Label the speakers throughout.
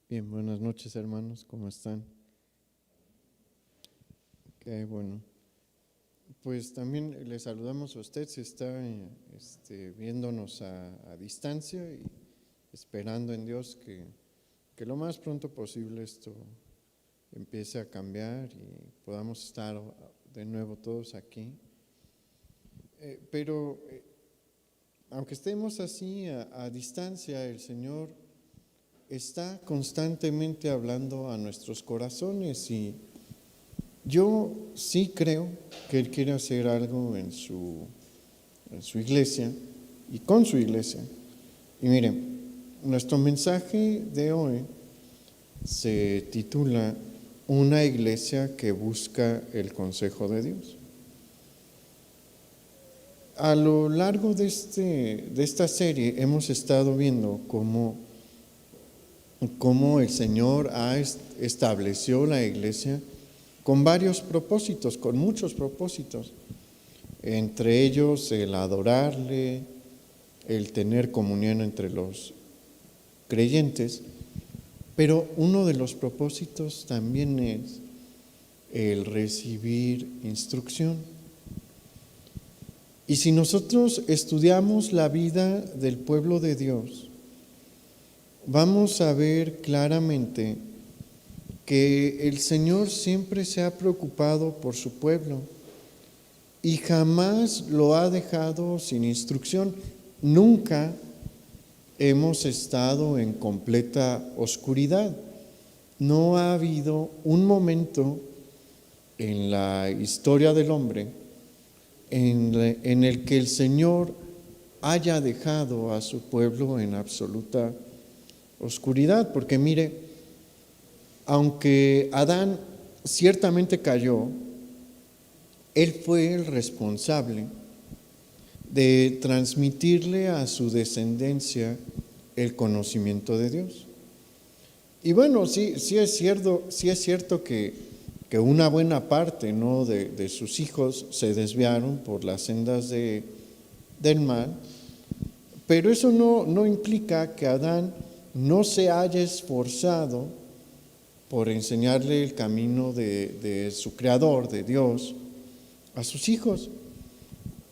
Speaker 1: Bien, buenas noches hermanos, ¿cómo están? Bueno, pues también les saludamos a usted si está viéndonos a distancia y esperando en Dios que lo más pronto posible esto empiece a cambiar y podamos estar de nuevo todos aquí. Pero aunque estemos así a distancia, el Señor está constantemente hablando a nuestros corazones y yo sí creo que Él quiere hacer algo en su iglesia y con su iglesia. Y miren, nuestro mensaje de hoy se titula Una iglesia que busca el consejo de Dios. A lo largo de esta serie hemos estado viendo cómo el Señor estableció la iglesia con varios propósitos, con muchos propósitos, entre ellos el adorarle, el tener comunión entre los creyentes, pero uno de los propósitos también es el recibir instrucción. Y si nosotros estudiamos la vida del pueblo de Dios, vamos a ver claramente que el Señor siempre se ha preocupado por su pueblo y jamás lo ha dejado sin instrucción. Nunca hemos estado en completa oscuridad. No ha habido un momento en la historia del hombre en el que el Señor haya dejado a su pueblo en absoluta oscuridad, porque mire, aunque Adán ciertamente cayó, él fue el responsable de transmitirle a su descendencia el conocimiento de Dios. Y bueno, sí es cierto que una buena parte, ¿no?, de sus hijos se desviaron por las sendas del mal, pero eso no implica que Adán no se haya esforzado por enseñarle el camino de su Creador, de Dios, a sus hijos.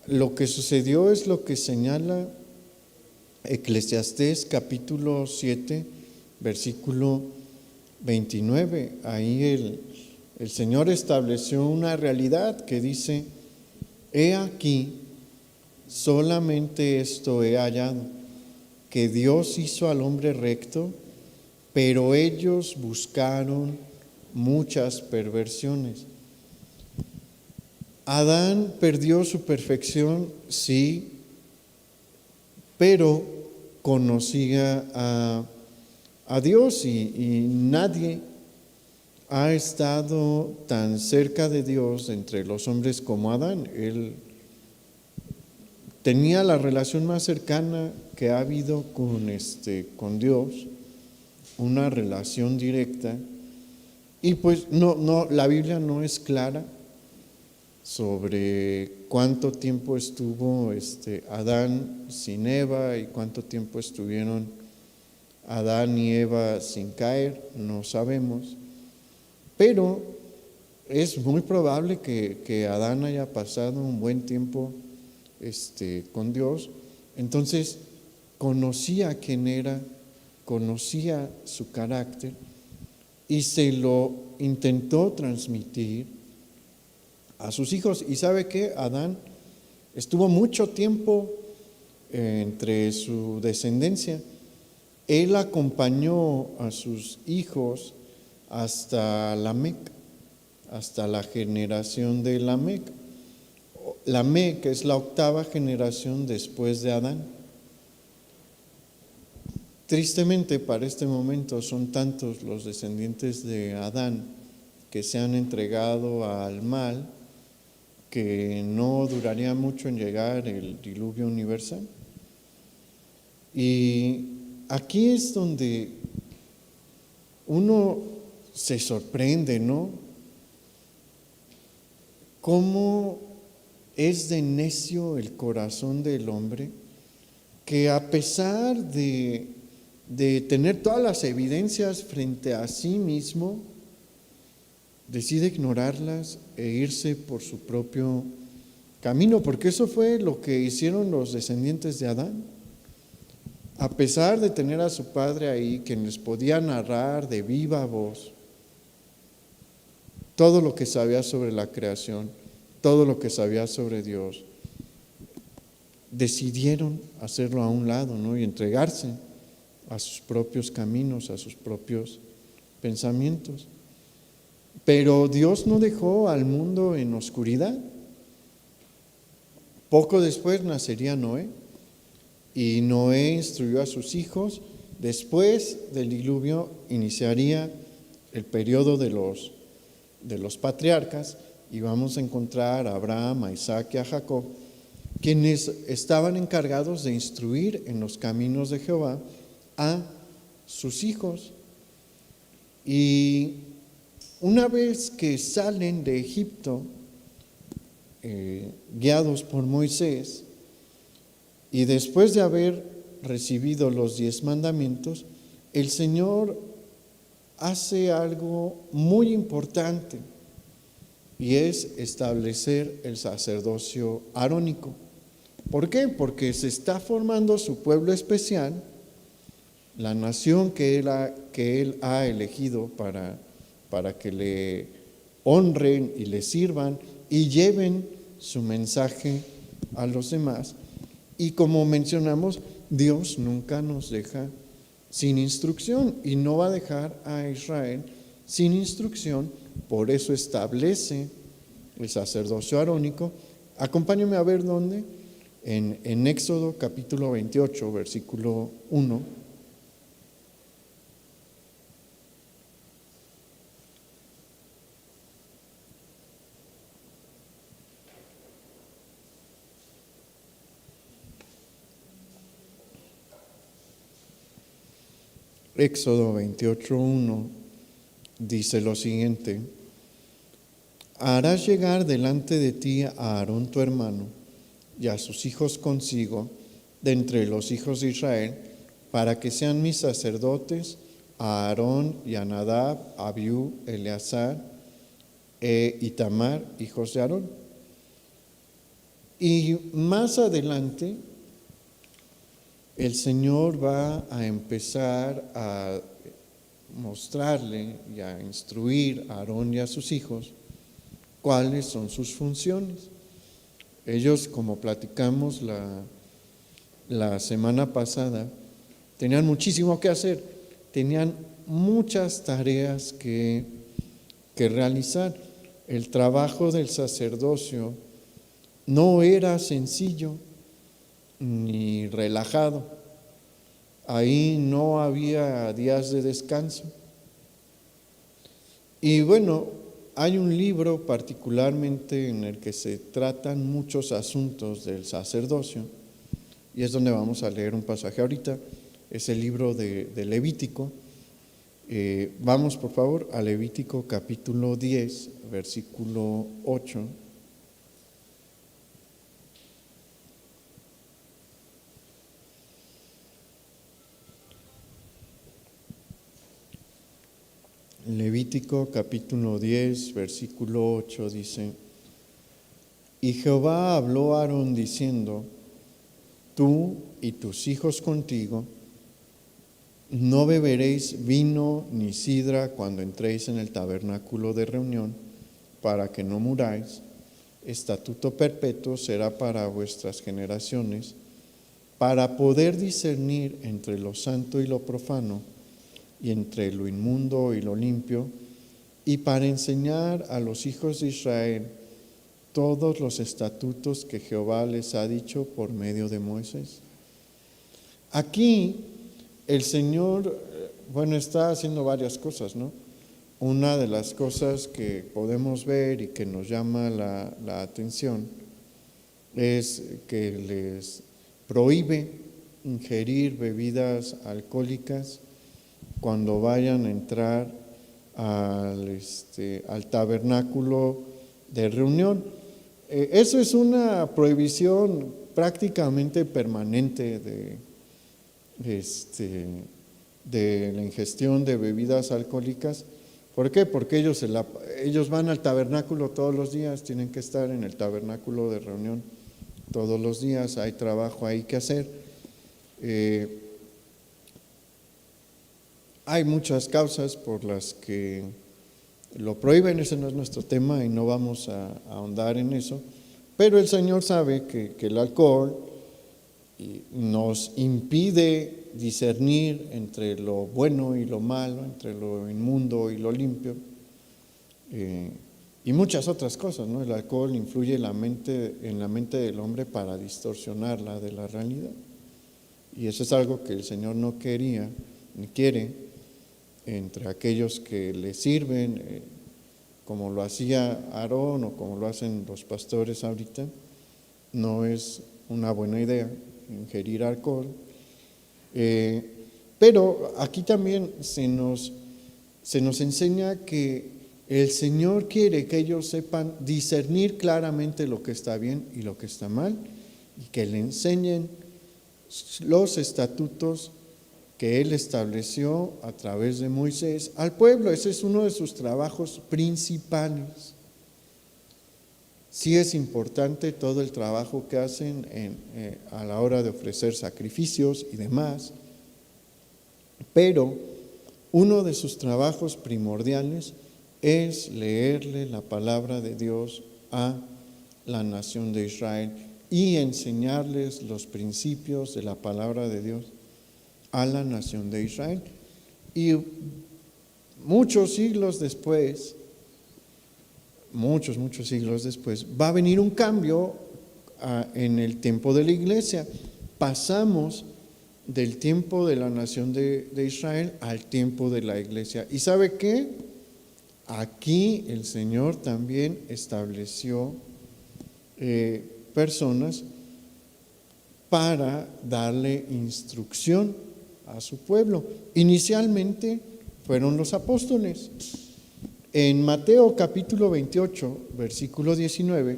Speaker 1: Lo que sucedió es lo que señala Eclesiastés capítulo 7, versículo 29. Ahí el Señor estableció una realidad que dice: he aquí, solamente esto he hallado, que Dios hizo al hombre recto, pero ellos buscaron muchas perversiones. Adán perdió su perfección, sí, pero conocía a Dios y nadie ha estado tan cerca de Dios entre los hombres como Adán. Él tenía la relación más cercana que ha habido con Dios, una relación directa, y pues la Biblia no es clara sobre cuánto tiempo estuvo Adán sin Eva y cuánto tiempo estuvieron Adán y Eva sin caer, no sabemos, pero es muy probable que Adán haya pasado un buen tiempo con Dios. Entonces conocía quién era, conocía su carácter y se lo intentó transmitir a sus hijos. Y ¿sabe qué? Adán estuvo mucho tiempo entre su descendencia. Él acompañó a sus hijos hasta Lamec, hasta la generación de Lamec. Lamec es la octava generación después de Adán. Tristemente, para este momento son tantos los descendientes de Adán que se han entregado al mal que no duraría mucho en llegar el diluvio universal. Y aquí es donde uno se sorprende, ¿no? Cómo es de necio el corazón del hombre, que a pesar de de tener todas las evidencias frente a sí mismo, decide ignorarlas e irse por su propio camino, porque eso fue lo que hicieron los descendientes de Adán. A pesar de tener a su padre ahí, quien les podía narrar de viva voz todo lo que sabía sobre la creación, todo lo que sabía sobre Dios, decidieron hacerlo a un lado, ¿no? Y entregarse a sus propios caminos, a sus propios pensamientos. Pero Dios no dejó al mundo en oscuridad. Poco después nacería Noé, y Noé instruyó a sus hijos. Después del diluvio iniciaría el periodo de los patriarcas, y vamos a encontrar a Abraham, a Isaac y a Jacob, quienes estaban encargados de instruir en los caminos de Jehová a sus hijos. Y una vez que salen de Egipto, guiados por Moisés, y después de haber recibido los 10 mandamientos, el Señor hace algo muy importante, y es establecer el sacerdocio arónico. ¿Por qué? Porque se está formando su pueblo especial, la nación que Él ha elegido para que le honren y le sirvan y lleven su mensaje a los demás. Y como mencionamos, Dios nunca nos deja sin instrucción, y no va a dejar a Israel sin instrucción. Por eso establece el sacerdocio arónico. Acompáñenme a ver dónde. En Éxodo capítulo 28, versículo 1. Éxodo 28:1 dice lo siguiente: harás llegar delante de ti a Aarón tu hermano y a sus hijos consigo de entre los hijos de Israel, para que sean mis sacerdotes, a Aarón y a Nadab, Abiú, Eleazar e Itamar, hijos de Aarón. Y más adelante el Señor va a empezar a mostrarle y a instruir a Aarón y a sus hijos cuáles son sus funciones. Ellos, como platicamos la semana pasada, tenían muchísimo que hacer, tenían muchas tareas que realizar. El trabajo del sacerdocio no era sencillo ni relajado. Ahí no había días de descanso. Y bueno, hay un libro particularmente en el que se tratan muchos asuntos del sacerdocio, y es donde vamos a leer un pasaje ahorita. Es el libro de Levítico. Vamos por favor a Levítico capítulo 10, versículo 8. Levítico capítulo 10, versículo 8 dice: y Jehová habló a Aarón diciendo: tú y tus hijos contigo no beberéis vino ni sidra cuando entréis en el tabernáculo de reunión, para que no muráis. Estatuto perpetuo será para vuestras generaciones, para poder discernir entre lo santo y lo profano, y entre lo inmundo y lo limpio, y para enseñar a los hijos de Israel todos los estatutos que Jehová les ha dicho por medio de Moisés. Aquí el Señor, está haciendo varias cosas, ¿no? Una de las cosas que podemos ver y que nos llama la atención es que les prohíbe ingerir bebidas alcohólicas cuando vayan a entrar al tabernáculo de reunión. Eso es una prohibición prácticamente permanente de la ingestión de bebidas alcohólicas. ¿Por qué? Porque ellos van al tabernáculo todos los días, tienen que estar en el tabernáculo de reunión todos los días, hay trabajo ahí que hacer. Hay muchas causas por las que lo prohíben, ese no es nuestro tema y no vamos a ahondar en eso, pero el Señor sabe que el alcohol nos impide discernir entre lo bueno y lo malo, entre lo inmundo y lo limpio, y muchas otras cosas, ¿no? El alcohol influye en la mente del hombre para distorsionarla de la realidad, y eso es algo que el Señor no quería ni quiere entre aquellos que le sirven, como lo hacía Aarón o como lo hacen los pastores ahorita. No es una buena idea ingerir alcohol, pero aquí también se nos enseña que el Señor quiere que ellos sepan discernir claramente lo que está bien y lo que está mal, y que le enseñen los estatutos que Él estableció a través de Moisés al pueblo. Ese es uno de sus trabajos principales. Sí es importante todo el trabajo que hacen a la hora de ofrecer sacrificios y demás, pero uno de sus trabajos primordiales es leerle la palabra de Dios a la nación de Israel y enseñarles los principios de la palabra de Dios a la nación de Israel. Y muchos siglos después, muchos siglos después, va a venir un cambio en el tiempo de la iglesia. Pasamos del tiempo de la nación de Israel al tiempo de la iglesia. ¿Y sabe qué? Aquí el Señor también estableció personas para darle instrucción a su pueblo. Inicialmente fueron los apóstoles. En Mateo capítulo 28, versículo 19,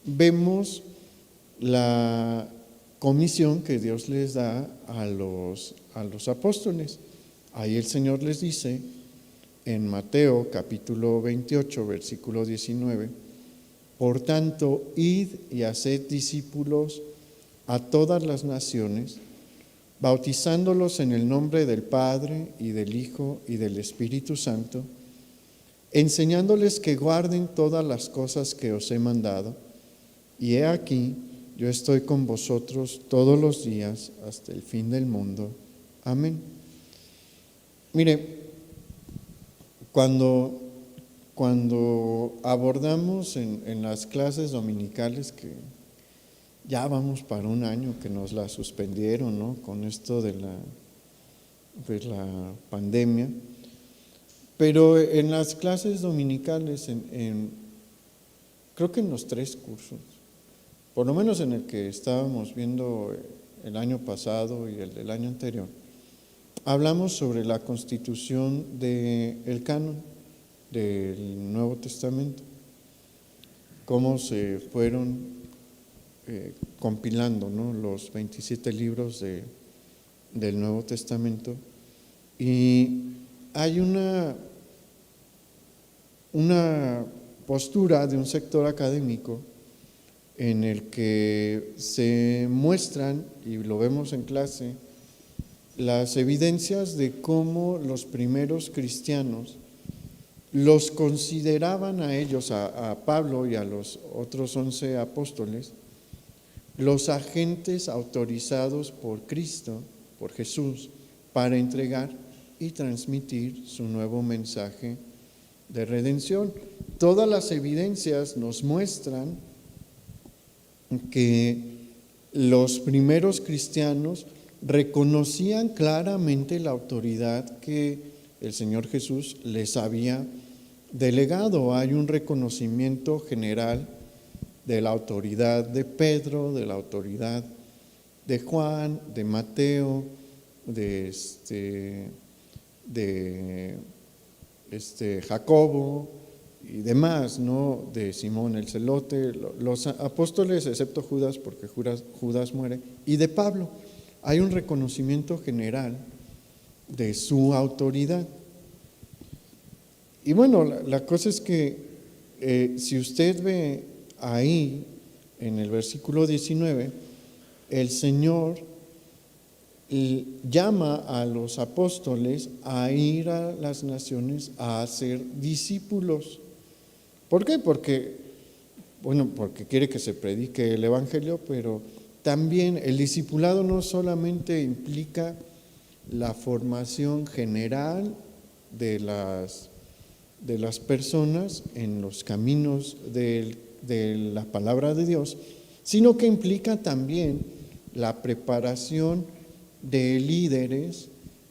Speaker 1: vemos la comisión que Dios les da a los apóstoles. Ahí el Señor les dice, en Mateo capítulo 28, versículo 19, por tanto, id y haced discípulos a todas las naciones, bautizándolos en el nombre del Padre y del Hijo y del Espíritu Santo, enseñándoles que guarden todas las cosas que os he mandado, y he aquí, yo estoy con vosotros todos los días hasta el fin del mundo. Amén. Mire, cuando abordamos en las clases dominicales, que ya vamos para un año que nos la suspendieron, ¿no? Con esto de la pandemia. Pero en las clases dominicales, creo que en los 3 cursos, por lo menos en el que estábamos viendo el año pasado y el del año anterior, hablamos sobre la constitución del canon del Nuevo Testamento, cómo se fueron compilando, ¿no?, los 27 libros del Nuevo Testamento. Y hay una postura de un sector académico en el que se muestran, y lo vemos en clase, las evidencias de cómo los primeros cristianos los consideraban a ellos, a Pablo y a los otros 11 apóstoles, los agentes autorizados por Cristo, por Jesús, para entregar y transmitir su nuevo mensaje de redención. Todas las evidencias nos muestran que los primeros cristianos reconocían claramente la autoridad que el Señor Jesús les había delegado. Hay un reconocimiento general de la autoridad de Pedro, de la autoridad de Juan, de Mateo, de Jacobo y demás, ¿no?, de Simón el Celote, los apóstoles, excepto Judas, porque Judas muere, y de Pablo. Hay un reconocimiento general de su autoridad. Y bueno, la cosa es que si usted ve ahí en el versículo 19, el Señor llama a los apóstoles a ir a las naciones a hacer discípulos. ¿Por qué? Porque quiere que se predique el Evangelio, pero también el discipulado no solamente implica la formación general de las personas en los caminos de la palabra de Dios, sino que implica también la preparación de líderes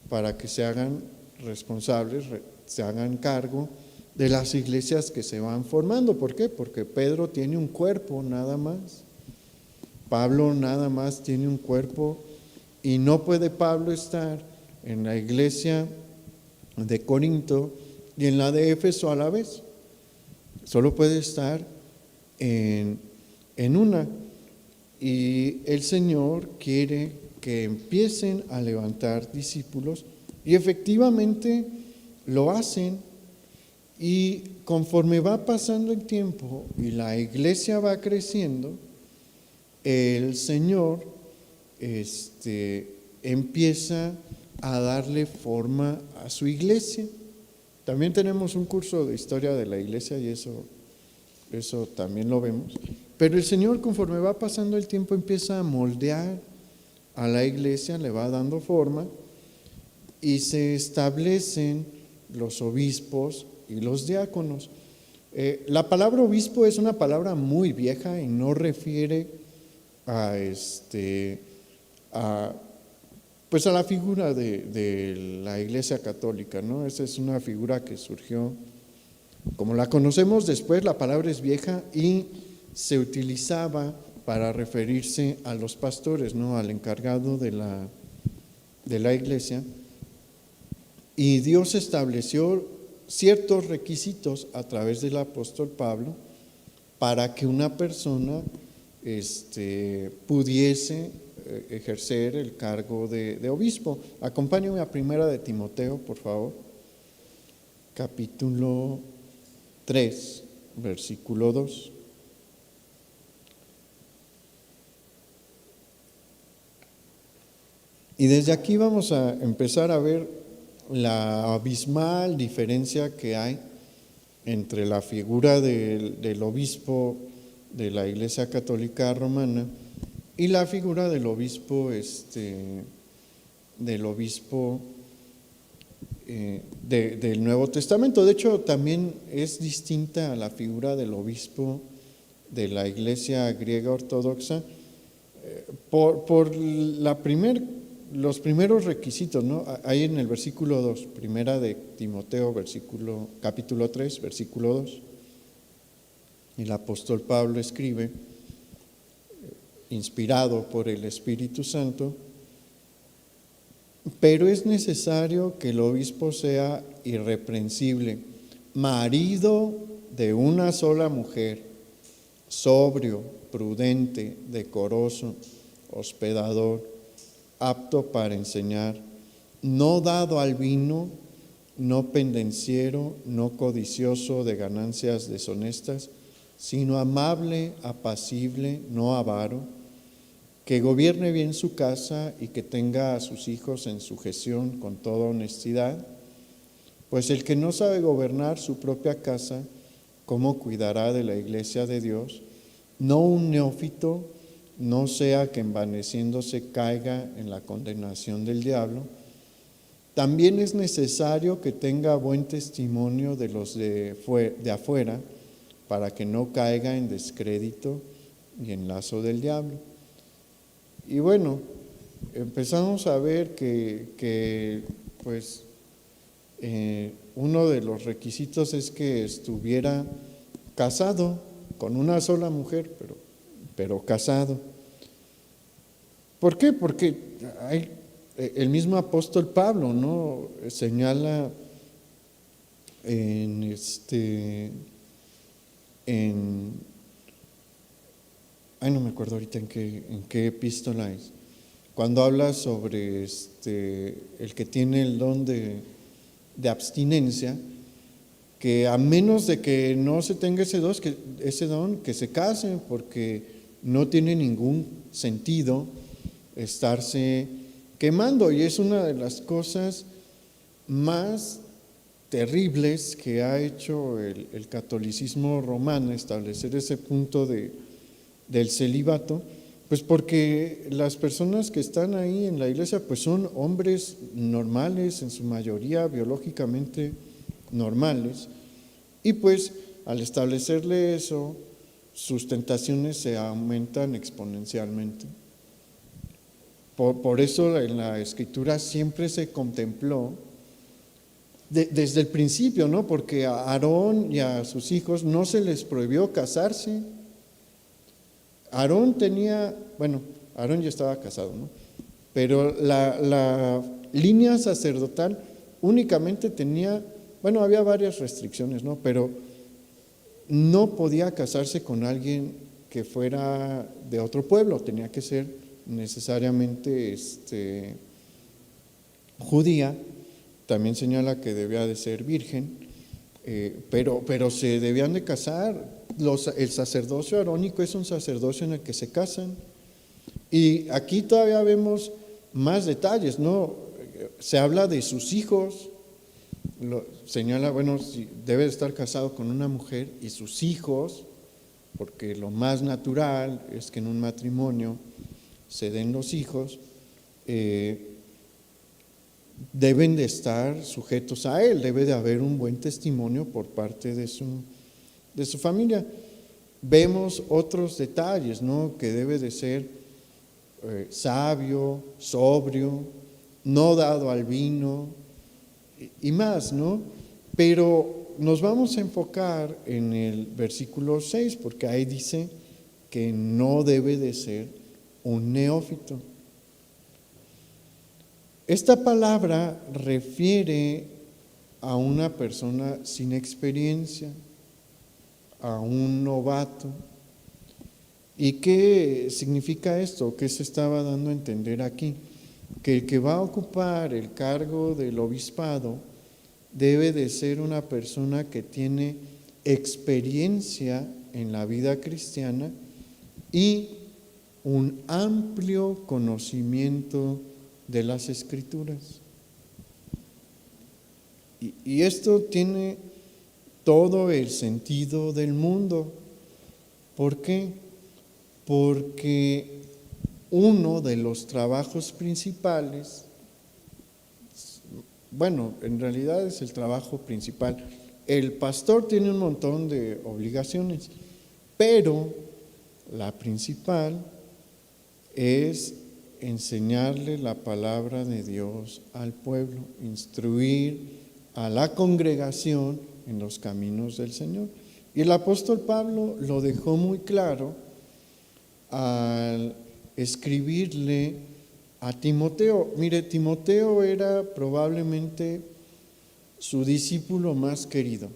Speaker 1: para que se hagan responsables, se hagan cargo de las iglesias que se van formando. ¿Por qué? Porque Pedro tiene un cuerpo nada más, Pablo nada más tiene un cuerpo, y no puede Pablo estar en la iglesia de Corinto y en la de Éfeso a la vez. Solo puede estar en una. Y el Señor quiere que empiecen a levantar discípulos, y efectivamente lo hacen. Y conforme va pasando el tiempo y la iglesia va creciendo, el Señor empieza a darle forma a su iglesia. También tenemos un curso de historia de la iglesia y eso también lo vemos. Pero el Señor, conforme va pasando el tiempo, empieza a moldear a la iglesia, le va dando forma, y se establecen los obispos y los diáconos. La palabra obispo es una palabra muy vieja y no refiere a la figura de la Iglesia Católica, ¿no? Esa es una figura que surgió, como la conocemos después. La palabra es vieja y se utilizaba para referirse a los pastores, ¿no? Al encargado de la iglesia. Y Dios estableció ciertos requisitos a través del apóstol Pablo para que una persona pudiese ejercer el cargo de obispo. Acompáñenme a Primera de Timoteo, por favor, capítulo 3, versículo 2. Y desde aquí vamos a empezar a ver la abismal diferencia que hay entre la figura del obispo de la Iglesia Católica Romana y la figura del obispo del Nuevo Testamento. De hecho, también es distinta a la figura del obispo de la Iglesia griega ortodoxa por los primeros requisitos, ¿no? Ahí en el versículo 2, Primera de Timoteo, capítulo 3, versículo 2, el apóstol Pablo escribe, inspirado por el Espíritu Santo: pero es necesario que el obispo sea irreprensible, marido de una sola mujer, sobrio, prudente, decoroso, hospedador, apto para enseñar, no dado al vino, no pendenciero, no codicioso de ganancias deshonestas, sino amable, apacible, no avaro, que gobierne bien su casa y que tenga a sus hijos en sujeción con toda honestidad. Pues el que no sabe gobernar su propia casa, ¿cómo cuidará de la iglesia de Dios? No un neófito, no sea que envaneciéndose caiga en la condenación del diablo. También es necesario que tenga buen testimonio de los de afuera, para que no caiga en descrédito y en lazo del diablo. Y bueno, empezamos a ver que uno de los requisitos es que estuviera casado con una sola mujer, pero casado. ¿Por qué? Porque el mismo apóstol Pablo, ¿no?, señala no me acuerdo ahorita en qué epístola es, cuando habla sobre el que tiene el don de abstinencia, que a menos de que no se tenga ese don, que se case, porque no tiene ningún sentido estarse quemando. Y es una de las cosas más terribles que ha hecho el catolicismo romano, establecer ese punto del celibato, pues porque las personas que están ahí en la iglesia pues son hombres normales, en su mayoría biológicamente normales, y pues al establecerle eso, sus tentaciones se aumentan exponencialmente. Por eso en la Escritura siempre se contempló, desde el principio, ¿no? Porque a Aarón y a sus hijos no se les prohibió casarse. Aarón ya estaba casado, ¿no? Pero la línea sacerdotal únicamente tenía, había varias restricciones, ¿no? Pero no podía casarse con alguien que fuera de otro pueblo, tenía que ser necesariamente judía. También señala que debía de ser virgen, pero se debían de casar. El sacerdocio arónico es un sacerdocio en el que se casan. Y aquí todavía vemos más detalles, Se habla de sus hijos, señala, si debe de estar casado con una mujer y sus hijos, porque lo más natural es que en un matrimonio se den los hijos, deben de estar sujetos a él, debe de haber un buen testimonio por parte de su familia. Vemos otros detalles, que debe de ser sabio, sobrio, no dado al vino y más, Pero nos vamos a enfocar en el versículo 6, porque ahí dice que no debe de ser un neófito. Esta palabra refiere a una persona sin experiencia, a un novato. ¿Y qué significa esto? ¿Qué se estaba dando a entender aquí? Que el que va a ocupar el cargo del obispado debe de ser una persona que tiene experiencia en la vida cristiana y un amplio conocimiento de las Escrituras. Y esto tiene todo el sentido del mundo. ¿Por qué? Porque uno de los trabajos principales, en realidad es el trabajo principal. El pastor tiene un montón de obligaciones, pero la principal es enseñarle la palabra de Dios al pueblo, instruir a la congregación en los caminos del Señor. Y el apóstol Pablo lo dejó muy claro al escribirle a Timoteo. Mire, Timoteo era probablemente su discípulo más querido,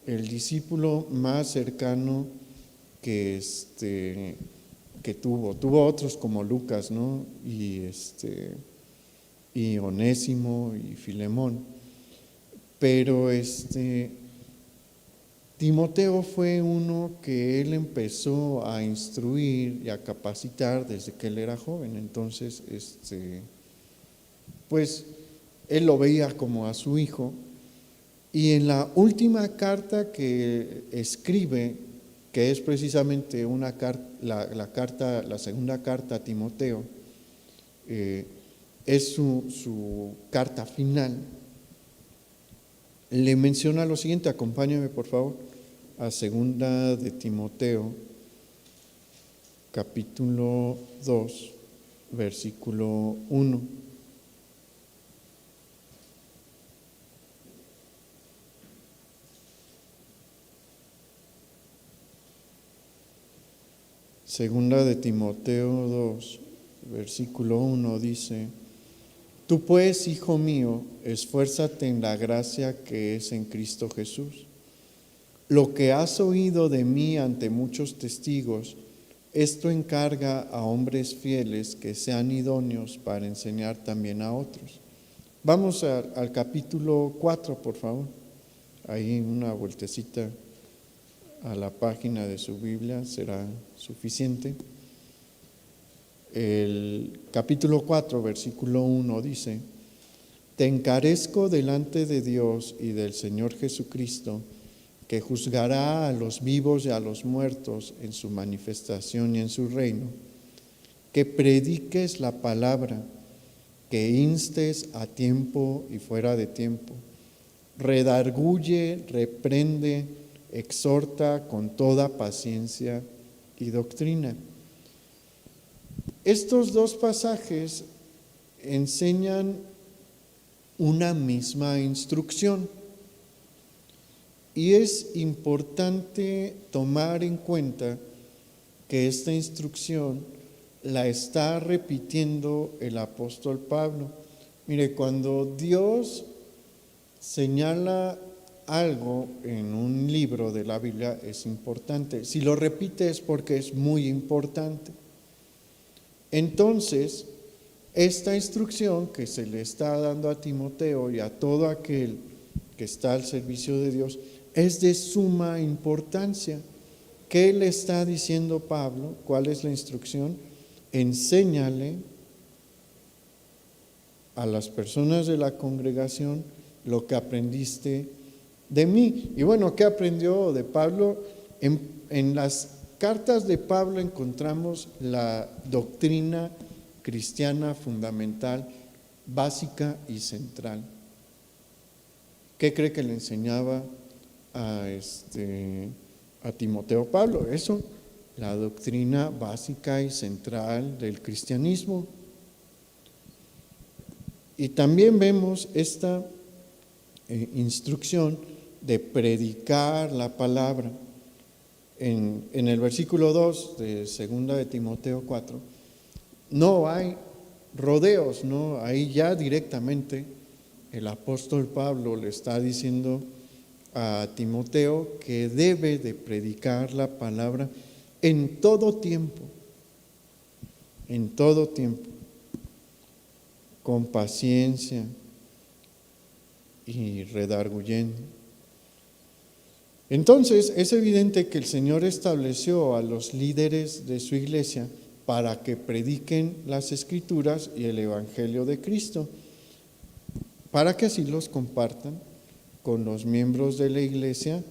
Speaker 1: el discípulo más cercano que tuvo otros como Lucas, y Onésimo y Filemón, pero Timoteo fue uno que él empezó a instruir y a capacitar desde que él era joven. Entonces, pues él lo veía como a su hijo, y en la última carta que escribe, que es precisamente la segunda carta a Timoteo, es su carta final, le menciona lo siguiente. Acompáñame por favor a segunda de Timoteo, capítulo 2, versículo 1. Segunda de Timoteo 2, versículo 1 dice: Tú pues, hijo mío, esfuérzate en la gracia que es en Cristo Jesús. Lo que has oído de mí ante muchos testigos, Esto encarga a hombres fieles que sean idóneos para enseñar también a otros. Vamos al capítulo 4, por favor. Ahí una vueltecita a la página de su Biblia será suficiente. El capítulo 4, versículo 1 dice: Te encarezco delante de Dios y del Señor Jesucristo, que juzgará a los vivos y a los muertos en su manifestación y en su reino, que prediques la palabra, que instes a tiempo y fuera de tiempo, redarguye, reprende, exhorta con toda paciencia y doctrina. Estos dos pasajes enseñan una misma instrucción. Y es importante tomar en cuenta que esta instrucción la está repitiendo el apóstol Pablo. Mire, cuando Dios señala algo en un libro de la Biblia es importante. Si lo repite es porque es muy importante. Entonces, esta instrucción que se le está dando a Timoteo y a todo aquel que está al servicio de Dios es de suma importancia. ¿Qué le está diciendo Pablo? ¿Cuál es la instrucción? Enséñale a las personas de la congregación lo que aprendiste de mí. Y bueno, ¿qué aprendió de Pablo? En las cartas de Pablo encontramos la doctrina cristiana fundamental, básica y central. ¿Qué cree que le enseñaba a Timoteo Pablo? Eso, la doctrina básica y central del cristianismo. Y también vemos esta instrucción de predicar la palabra. En el versículo 2 de 2 de Timoteo 4, no hay rodeos, ¿no? Ahí ya directamente el apóstol Pablo le está diciendo a Timoteo que debe de predicar la palabra en todo tiempo, con paciencia y redarguyendo. Entonces, es evidente que el Señor estableció a los líderes de su iglesia para que prediquen las Escrituras y el Evangelio de Cristo, para que así los compartan con los miembros de la iglesia,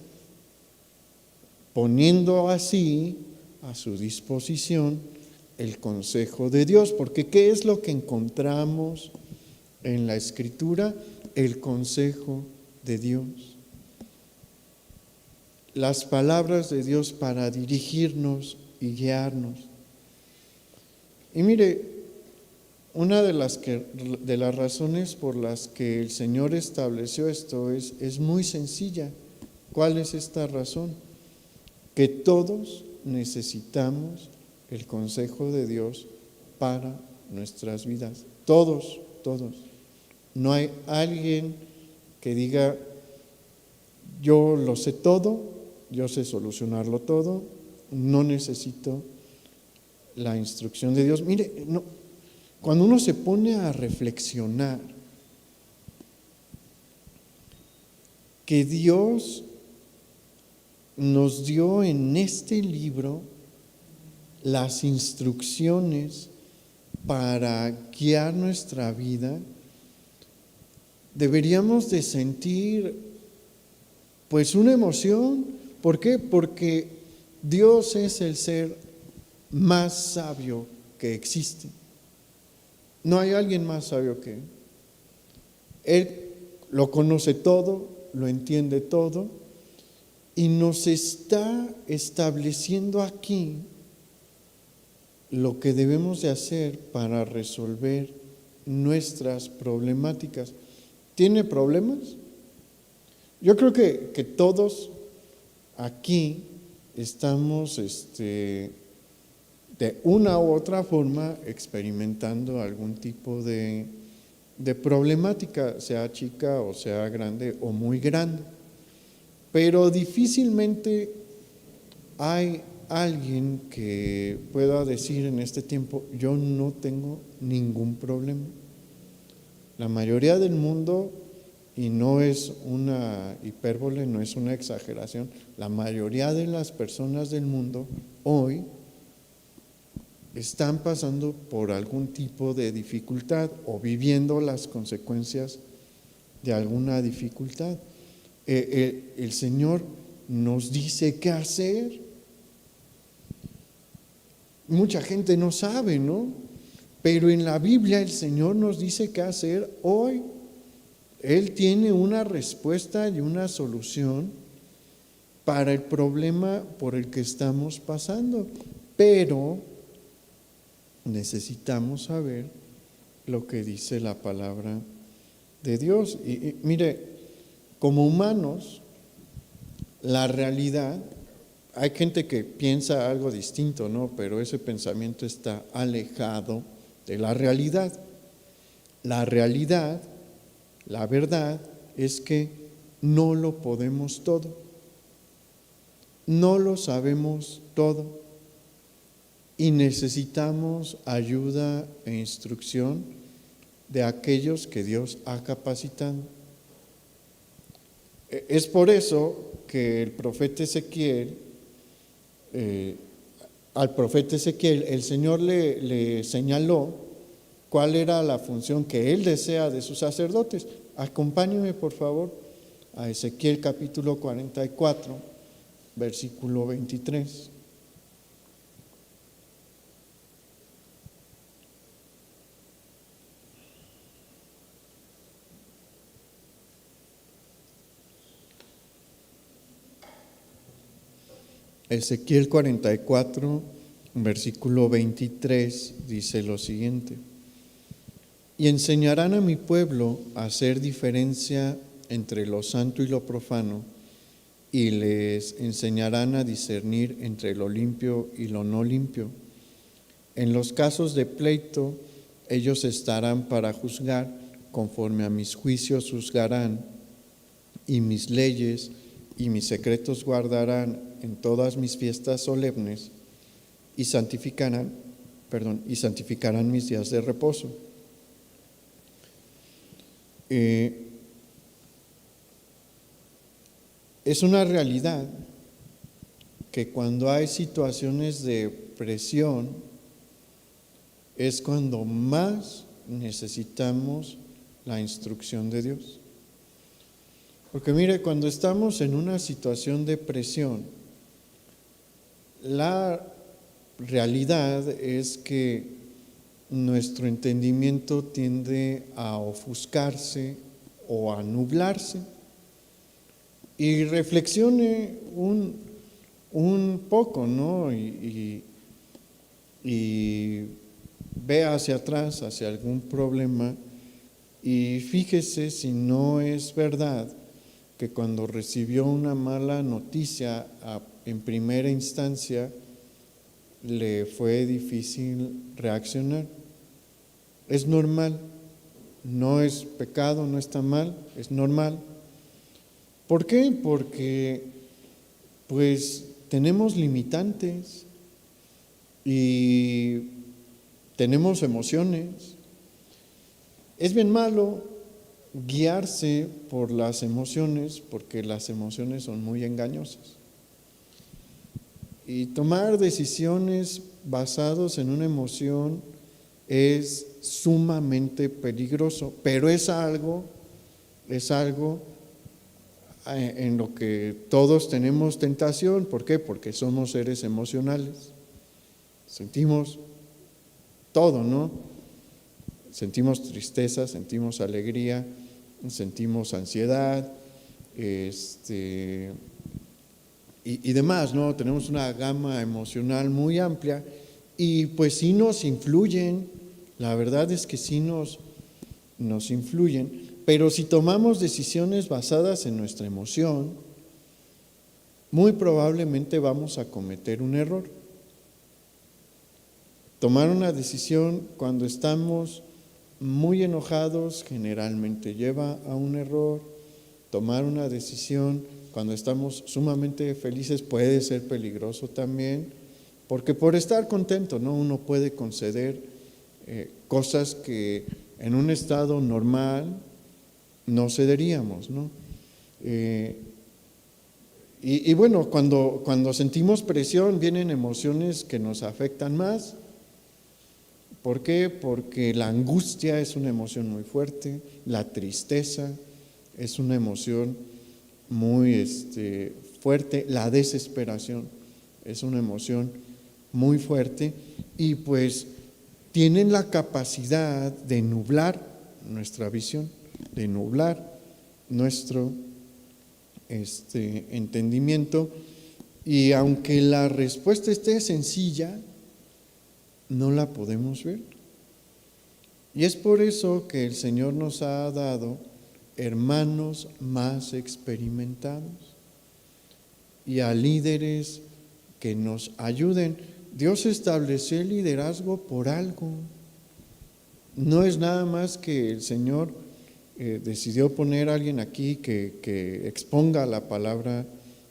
Speaker 1: poniendo así a su disposición el consejo de Dios. Porque ¿qué es lo que encontramos en la Escritura? El consejo de Dios. Las palabras de Dios para dirigirnos y guiarnos. Y mire, una de las razones por las que el Señor estableció esto es muy sencilla. ¿Cuál es esta razón? Que todos necesitamos el consejo de Dios para nuestras vidas. Todos. No hay alguien que diga, yo lo sé todo, yo sé solucionarlo todo, no necesito la instrucción de Dios. Mire, cuando uno se pone a reflexionar que Dios nos dio en este libro las instrucciones para guiar nuestra vida, deberíamos de sentir pues una emoción. ¿Por qué? Porque Dios es el ser más sabio que existe. No hay alguien más sabio que Él. Él lo conoce todo, lo entiende todo y nos está estableciendo aquí lo que debemos de hacer para resolver nuestras problemáticas. ¿Tiene problemas? Yo creo que todos aquí estamos de una u otra forma experimentando algún tipo de problemática, sea chica o sea grande o muy grande. Pero difícilmente hay alguien que pueda decir en este tiempo, yo no tengo ningún problema. La mayoría del mundo, y no es una hipérbole, no es una exageración, la mayoría de las personas del mundo hoy están pasando por algún tipo de dificultad o viviendo las consecuencias de alguna dificultad. El Señor nos dice qué hacer. Mucha gente no sabe, ¿no? Pero en la Biblia el Señor nos dice qué hacer hoy. Él tiene una respuesta y una solución para el problema por el que estamos pasando, pero necesitamos saber lo que dice la palabra de Dios. Y mire, como humanos, la realidad, hay gente que piensa algo distinto, ¿no? Pero ese pensamiento está alejado de la realidad. La realidad, la verdad, es que no lo podemos todo. No lo sabemos todo. Y necesitamos ayuda e instrucción de aquellos que Dios ha capacitado. Es por eso que el profeta Ezequiel, al profeta Ezequiel, el Señor le señaló cuál era la función que Él desea de sus sacerdotes. Acompáñenme, por favor, a Ezequiel capítulo 44, versículo 23. Ezequiel 44, versículo 23, dice lo siguiente: y enseñarán a mi pueblo a hacer diferencia entre lo santo y lo profano, y les enseñarán a discernir entre lo limpio y lo no limpio. En los casos de pleito, ellos estarán para juzgar, conforme a mis juicios juzgarán, y mis leyes y mis secretos guardarán en todas mis fiestas solemnes, y santificarán mis días de reposo. Es una realidad que cuando hay situaciones de presión es cuando más necesitamos la instrucción de Dios. Porque mire, cuando estamos en una situación de presión, la realidad es que nuestro entendimiento tiende a ofuscarse o a nublarse. Y reflexione un poco, ¿no? Y vea hacia atrás, hacia algún problema, y fíjese si no es verdad que cuando recibió una mala noticia en primera instancia le fue difícil reaccionar. Es normal, no es pecado, no está mal, es normal. ¿Por qué? Porque pues tenemos limitantes y tenemos emociones. Es bien malo guiarse por las emociones, porque las emociones son muy engañosas. Y tomar decisiones basadas en una emoción es sumamente peligroso, pero es algo en lo que todos tenemos tentación. ¿Por qué? Porque somos seres emocionales. Sentimos todo, ¿no? Sentimos tristeza, sentimos alegría, sentimos ansiedad, y demás, ¿no? Tenemos una gama emocional muy amplia y pues sí nos influyen, la verdad es que sí nos influyen, pero si tomamos decisiones basadas en nuestra emoción, muy probablemente vamos a cometer un error. Tomar una decisión cuando estamos muy enojados generalmente lleva a un error. Tomar una decisión cuando estamos sumamente felices puede ser peligroso también. porque por estar contento, ¿no? Uno puede conceder cosas que en un estado normal no cederíamos, ¿no? Y bueno, cuando sentimos presión vienen emociones que nos afectan más. ¿Por qué? Porque la angustia es una emoción muy fuerte, la tristeza es una emoción muy fuerte, la desesperación es una emoción muy fuerte y pues tienen la capacidad de nublar nuestra visión, de nublar nuestro entendimiento, y aunque la respuesta esté sencilla, no la podemos ver. Y es por eso que el Señor nos ha dado hermanos más experimentados y a líderes que nos ayuden. Dios estableció el liderazgo por algo. No es nada más que el Señor decidió poner a alguien aquí que exponga la palabra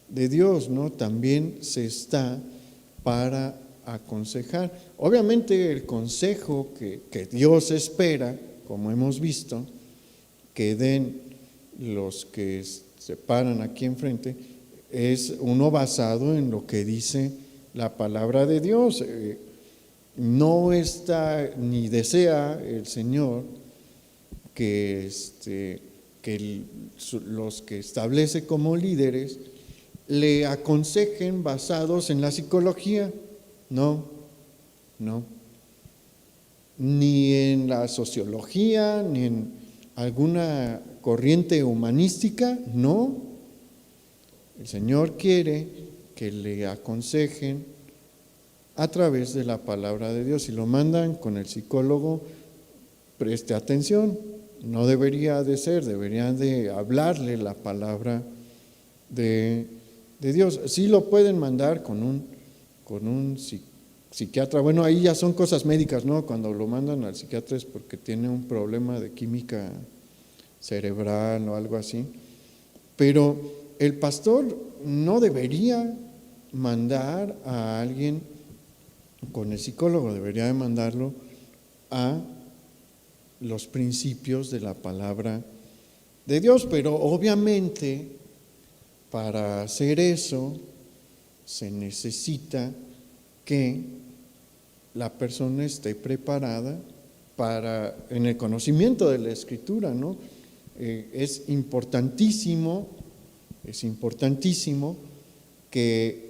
Speaker 1: de Dios, ¿no? También se está para aconsejar. Obviamente el consejo que Dios espera, como hemos visto, que den los que se paran aquí enfrente, es uno basado en lo que dice la palabra de Dios. No está ni desea el Señor que los que establece como líderes le aconsejen basados en la psicología. No, ni en la sociología, ni en alguna corriente humanística, no. El Señor quiere que le aconsejen a través de la palabra de Dios. Si lo mandan con el psicólogo, preste atención, no debería de ser, deberían de hablarle la palabra de Dios. Sí lo pueden mandar con un psiquiatra, bueno, ahí ya son cosas médicas, ¿no? Cuando lo mandan al psiquiatra es porque tiene un problema de química cerebral o algo así, pero el pastor no debería mandar a alguien con el psicólogo, debería de mandarlo a los principios de la palabra de Dios, pero obviamente para hacer eso se necesita que la persona esté preparada en el conocimiento de la Escritura, ¿no? Es importantísimo que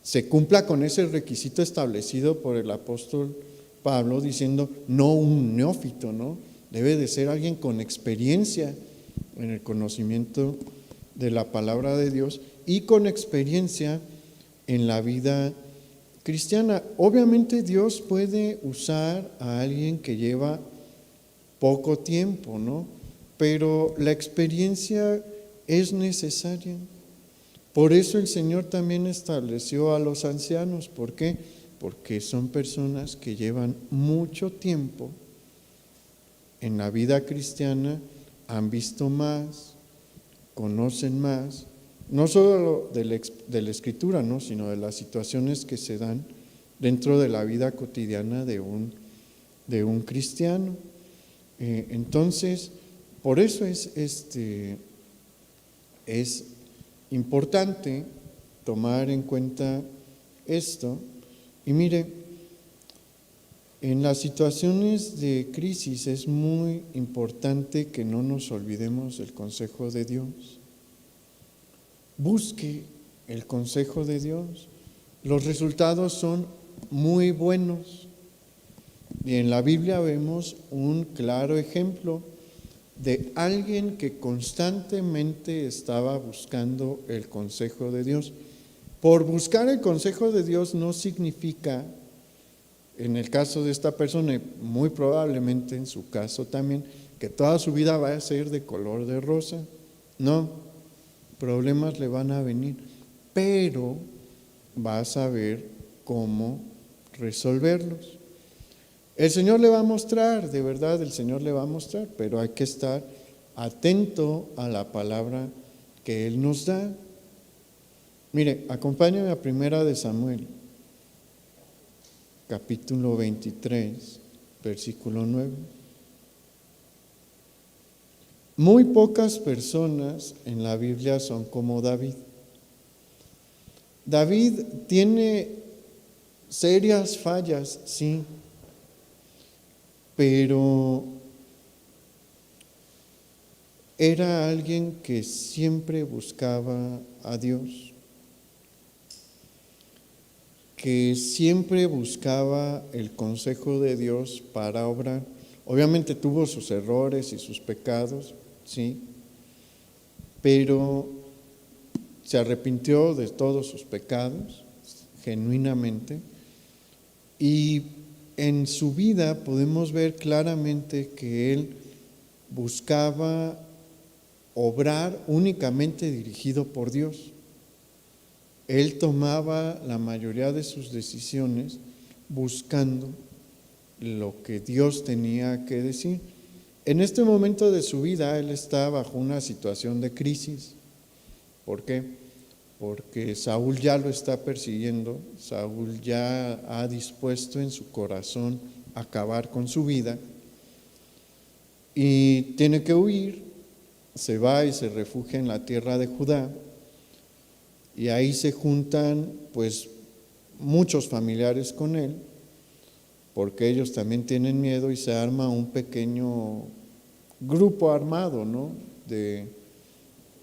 Speaker 1: se cumpla con ese requisito establecido por el apóstol Pablo, diciendo no un neófito, ¿no? Debe de ser alguien con experiencia en el conocimiento de la palabra de Dios y con experiencia en la vida cristiana. Obviamente Dios puede usar a alguien que lleva poco tiempo, ¿no? Pero la experiencia es necesaria. Por eso el Señor también estableció a los ancianos. ¿Por qué? Porque son personas que llevan mucho tiempo en la vida cristiana, han visto más, conocen más, no solo de la Escritura, ¿no? Sino de las situaciones que se dan dentro de la vida cotidiana de un cristiano. Entonces, por eso es importante tomar en cuenta esto. Y mire, en las situaciones de crisis es muy importante que no nos olvidemos del consejo de Dios. Busque el consejo de Dios. Los resultados son muy buenos. Y en la Biblia vemos un claro ejemplo de alguien que constantemente estaba buscando el consejo de Dios. Por buscar el consejo de Dios no significa, en el caso de esta persona, y muy probablemente en su caso también, que toda su vida va a ser de color de rosa. No, problemas le van a venir, pero va a saber cómo resolverlos. El Señor le va a mostrar, de verdad, el Señor le va a mostrar, pero hay que estar atento a la palabra que Él nos da. Mire, acompáñame a 1 Samuel. capítulo 23, versículo 9. Muy pocas personas en la Biblia son como David. David tiene serias fallas, sí, pero era alguien que siempre buscaba a Dios, que siempre buscaba el consejo de Dios para obrar. Obviamente tuvo sus errores y sus pecados, sí, pero se arrepintió de todos sus pecados, genuinamente, y en su vida podemos ver claramente que él buscaba obrar únicamente dirigido por Dios. Él tomaba la mayoría de sus decisiones buscando lo que Dios tenía que decir. En este momento de su vida él está bajo una situación de crisis. ¿Por qué? Porque Saúl ya lo está persiguiendo, Saúl ya ha dispuesto en su corazón acabar con su vida y tiene que huir. Se va y se refugia en la tierra de Judá y ahí se juntan pues muchos familiares con él porque ellos también tienen miedo y se arma un pequeño grupo armado, ¿no? De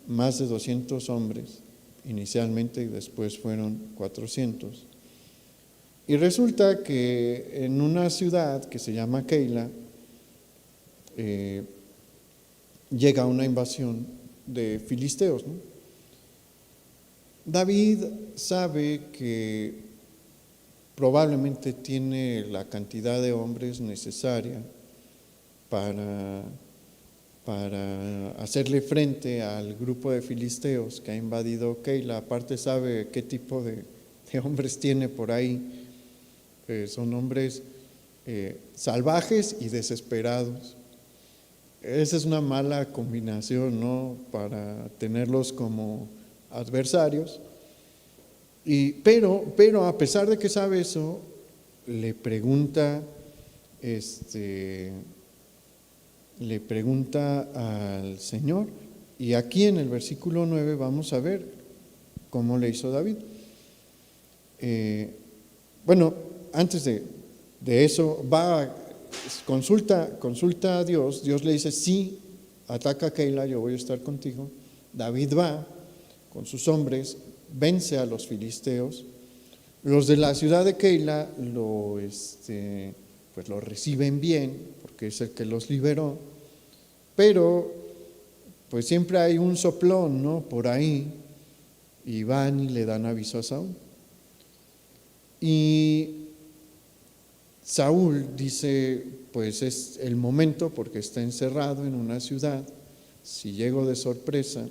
Speaker 1: más de 200 hombres inicialmente y después fueron 400. Y resulta que en una ciudad que se llama Keila llega una invasión de filisteos, ¿no? David sabe que probablemente tiene la cantidad de hombres necesaria para hacerle frente al grupo de filisteos que ha invadido Keila. Aparte sabe qué tipo de hombres tiene por ahí. Son hombres salvajes y desesperados. Esa es una mala combinación, ¿no? Para tenerlos como adversarios. Pero a pesar de que sabe eso, le pregunta al Señor. Y aquí en el versículo 9 vamos a ver cómo le hizo David. Bueno, antes de eso, consulta a Dios. Dios le dice, sí, ataca a Keila, yo voy a estar contigo. David va con sus hombres, vence a los filisteos. Los de la ciudad de Keila pues lo reciben bien, porque es el que los liberó, pero pues siempre hay un soplón, ¿no? Por ahí, y van y le dan aviso a Saúl. Y Saúl dice, pues es el momento porque está encerrado en una ciudad, si llego de sorpresa,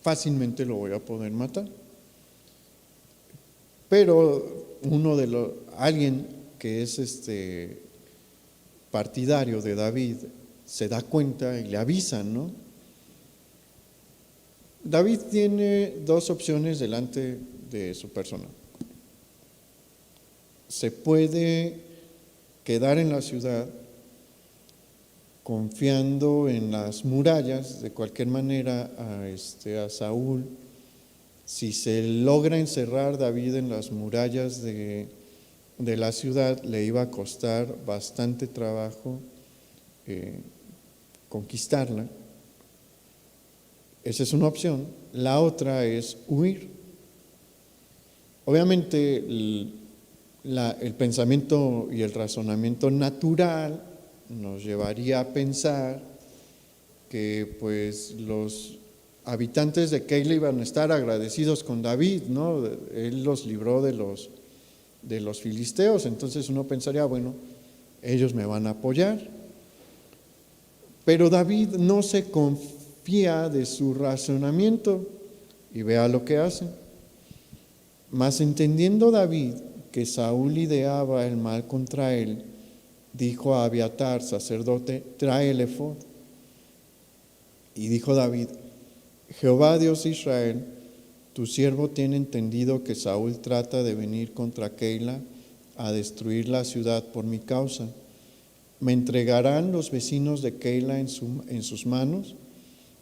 Speaker 1: fácilmente lo voy a poder matar. Pero alguien que es partidario de David se da cuenta y le avisan, ¿no? David tiene dos opciones delante de su persona. Se puede quedar en la ciudad confiando en las murallas, de cualquier manera a Saúl. Si se logra encerrar David en las murallas de la ciudad, le iba a costar bastante trabajo conquistarla. Esa es una opción. La otra es huir. Obviamente el pensamiento y el razonamiento natural nos llevaría a pensar que pues los habitantes de Keila iban a estar agradecidos con David, ¿no? Él los libró de los filisteos, entonces uno pensaría, bueno, ellos me van a apoyar. Pero David no se confía de su razonamiento y vea lo que hace. Mas entendiendo David que Saúl ideaba el mal contra él, dijo a Abiatar, sacerdote, trae el efod. Y dijo David, Jehová Dios de Israel, Tu siervo tiene entendido que Saúl trata de venir contra Keila a destruir la ciudad por mi causa. ¿Me entregarán los vecinos de Keila en sus manos?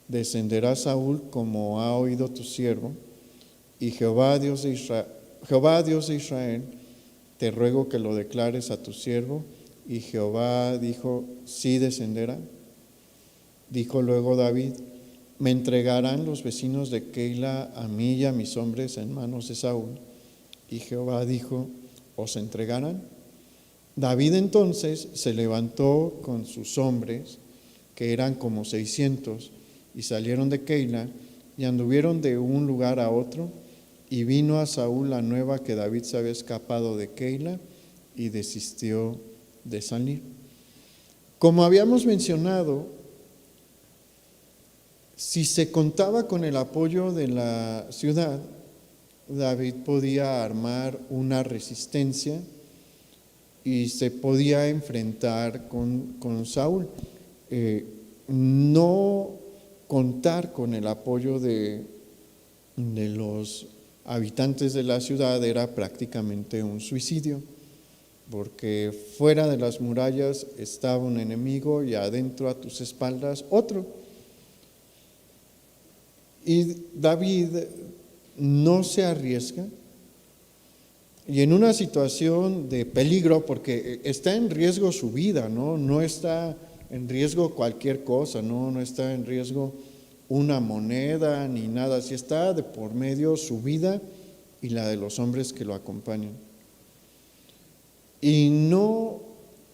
Speaker 1: Descenderá Saúl como ha oído tu siervo, y Jehová Dios de Israel, te ruego que lo declares a tu siervo. Y Jehová dijo, sí descenderá. Dijo luego David, ¿me entregarán los vecinos de Keila a mí y a mis hombres en manos de Saúl? Y Jehová dijo, ¿os entregarán? David entonces se levantó con sus hombres, que eran como 600, y salieron de Keila y anduvieron de un lugar a otro, y vino a Saúl la nueva que David se había escapado de Keila y desistió de salir. Como habíamos mencionado, si se contaba con el apoyo de la ciudad, David podía armar una resistencia y se podía enfrentar con Saúl. No contar con el apoyo de los habitantes de la ciudad era prácticamente un suicidio, porque fuera de las murallas estaba un enemigo y adentro a tus espaldas otro. Y David no se arriesga, y en una situación de peligro, porque está en riesgo su vida, no está en riesgo cualquier cosa, no está en riesgo una moneda ni nada, si está de por medio su vida y la de los hombres que lo acompañan. Y no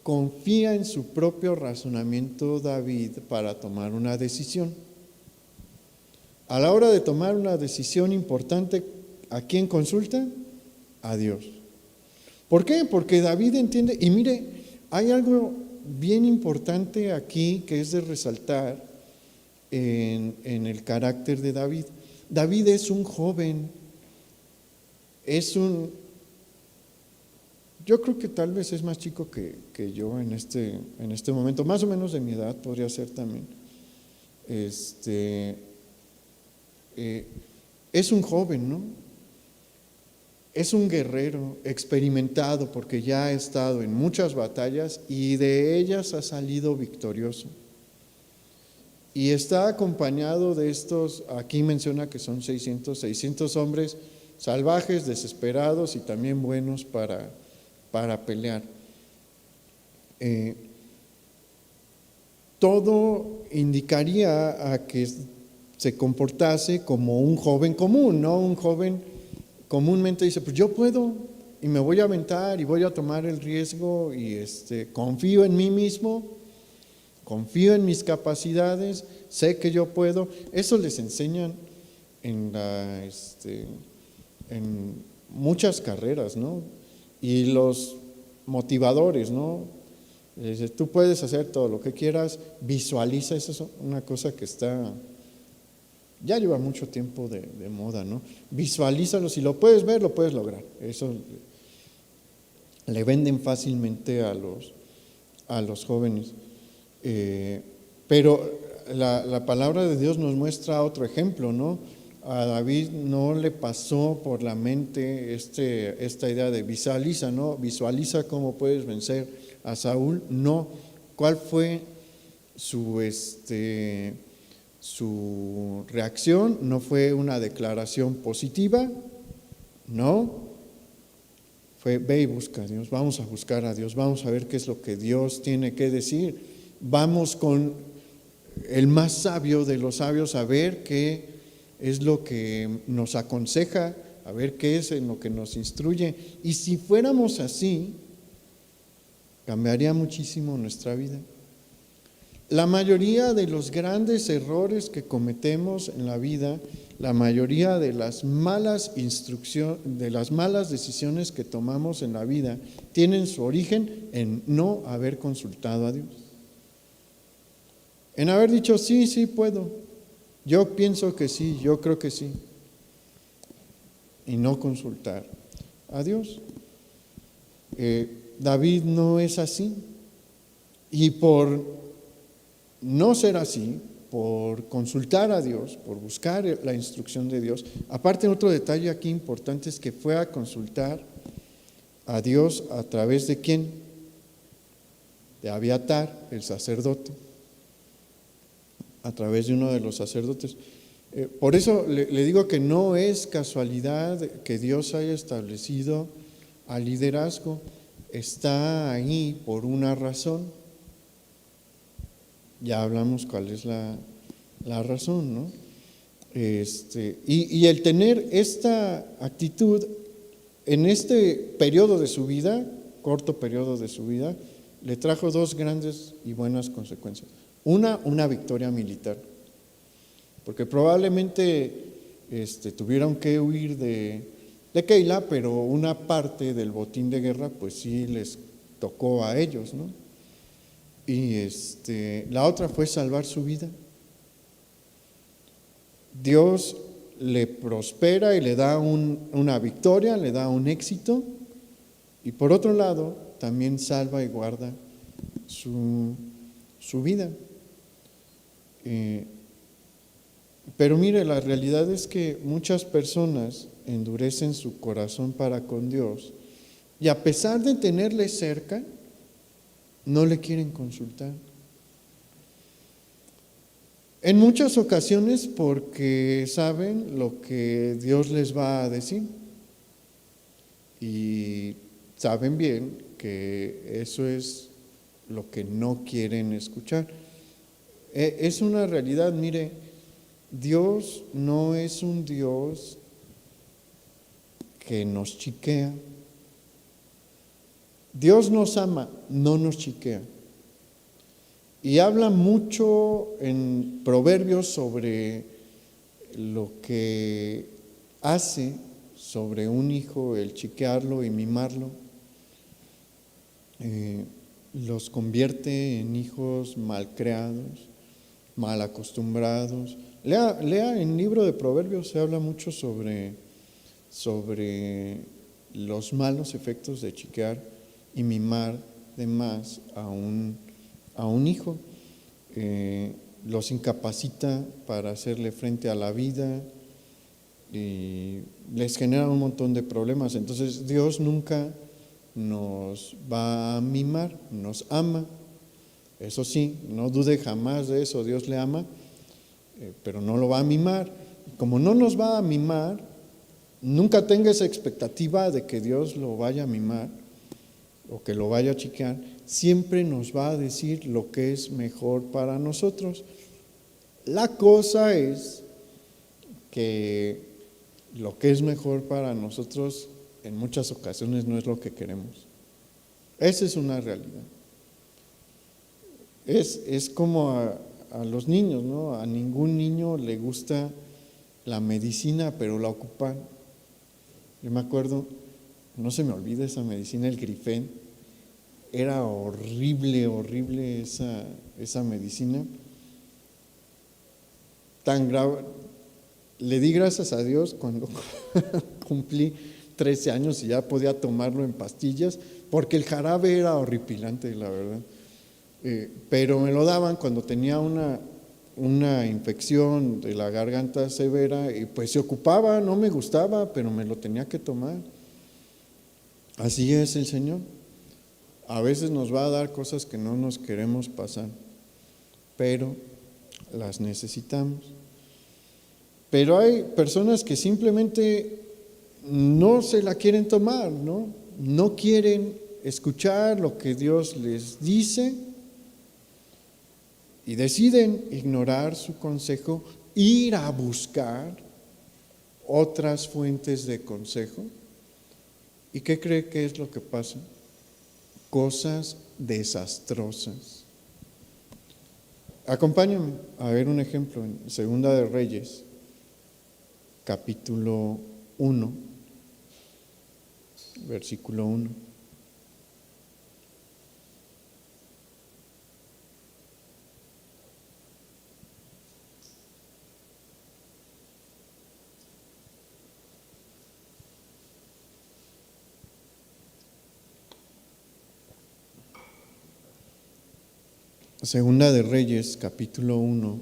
Speaker 1: confía en su propio razonamiento David para tomar una decisión. A la hora de tomar una decisión importante, ¿a quién consulta? A Dios. ¿Por qué? Porque David entiende, y mire, hay algo bien importante aquí que es de resaltar en el carácter de David. David es un joven, yo creo que tal vez es más chico que yo en este momento, más o menos de mi edad podría ser también. Es un joven, ¿no? Es un guerrero experimentado porque ya ha estado en muchas batallas y de ellas ha salido victorioso. Y está acompañado de estos, aquí menciona que son 600 hombres salvajes, desesperados y también buenos para pelear. Todo indicaría a que se comportase como un joven común, ¿no? Un joven comúnmente dice, pues yo puedo y me voy a aventar y voy a tomar el riesgo y confío en mí mismo, confío en mis capacidades, sé que yo puedo. Eso les enseñan en muchas carreras, ¿no? Y los motivadores, ¿no? Tú puedes hacer todo lo que quieras, visualiza, eso es una cosa que ya lleva mucho tiempo de moda, ¿no? Visualízalo, si lo puedes ver, lo puedes lograr. Eso le venden fácilmente a los jóvenes. Pero la palabra de Dios nos muestra otro ejemplo, ¿no? A David no le pasó por la mente esta idea de visualiza, ¿no? Visualiza cómo puedes vencer a Saúl. No. ¿Cuál fue su reacción? No fue una declaración positiva, no. Fue ve y busca a Dios, vamos a buscar a Dios, vamos a ver qué es lo que Dios tiene que decir. Vamos con el más sabio de los sabios a ver qué es lo que nos aconseja, a ver qué es en lo que nos instruye. Y si fuéramos así, cambiaría muchísimo nuestra vida. La mayoría de los grandes errores que cometemos en la vida, la mayoría de las malas decisiones que tomamos en la vida, tienen su origen en no haber consultado a Dios. En haber dicho, sí puedo, yo pienso que sí, yo creo que sí, y no consultar a Dios. David no es así, y por no ser así, por consultar a Dios, por buscar la instrucción de Dios. Aparte, otro detalle aquí importante es que fue a consultar a Dios a través de ¿quién? De Abiatar, el sacerdote, a través de uno de los sacerdotes. Por eso le digo que no es casualidad que Dios haya establecido al liderazgo, está ahí por una razón. Ya hablamos cuál es la razón, ¿no? Y el tener esta actitud en este periodo de su vida, corto periodo de su vida, le trajo dos grandes y buenas consecuencias. Una victoria militar, porque probablemente tuvieron que huir de Keila, pero una parte del botín de guerra pues sí les tocó a ellos, ¿no? Y la otra fue salvar su vida. Dios le prospera y le da una victoria, le da un éxito, y por otro lado también salva y guarda su vida. Pero mire, la realidad es que muchas personas endurecen su corazón para con Dios y a pesar de tenerle cerca, no le quieren consultar. En muchas ocasiones porque saben lo que Dios les va a decir y saben bien que eso es lo que no quieren escuchar. Es una realidad, mire, Dios no es un Dios que nos chiquea. Dios nos ama, no nos chiquea. Y habla mucho en Proverbios sobre lo que hace sobre un hijo el chiquearlo y mimarlo. Los convierte en hijos malcriados, mal acostumbrados. Lea en el libro de Proverbios, se habla mucho sobre los malos efectos de chiquear y mimar de más a un hijo. Los incapacita para hacerle frente a la vida y les genera un montón de problemas. Entonces Dios nunca nos va a mimar, nos ama. Eso sí, no dude jamás de eso, Dios le ama, pero no lo va a mimar. Como no nos va a mimar, nunca tenga esa expectativa de que Dios lo vaya a mimar o que lo vaya a chiquear. Siempre nos va a decir lo que es mejor para nosotros. La cosa es que lo que es mejor para nosotros en muchas ocasiones no es lo que queremos. Esa es una realidad. Es como a los niños, ¿no? A ningún niño le gusta la medicina, pero la ocupan. Yo me acuerdo, no se me olvida esa medicina, el Grifen. Era horrible esa medicina. Tan grave. Le di gracias a Dios cuando cumplí 13 años y ya podía tomarlo en pastillas, porque el jarabe era horripilante, la verdad. Pero me lo daban cuando tenía una infección de la garganta severa y pues se ocupaba, no me gustaba, pero me lo tenía que tomar. Así es el Señor. A veces nos va a dar cosas que no nos queremos pasar, pero las necesitamos. Pero hay personas que simplemente no se la quieren tomar, ¿no? No quieren escuchar lo que Dios les dice y deciden ignorar su consejo, ir a buscar otras fuentes de consejo. ¿Y qué cree que es lo que pasa? Cosas desastrosas. Acompáñame a ver un ejemplo en Segunda de Reyes, capítulo 1, versículo 1. Segunda de Reyes, capítulo 1,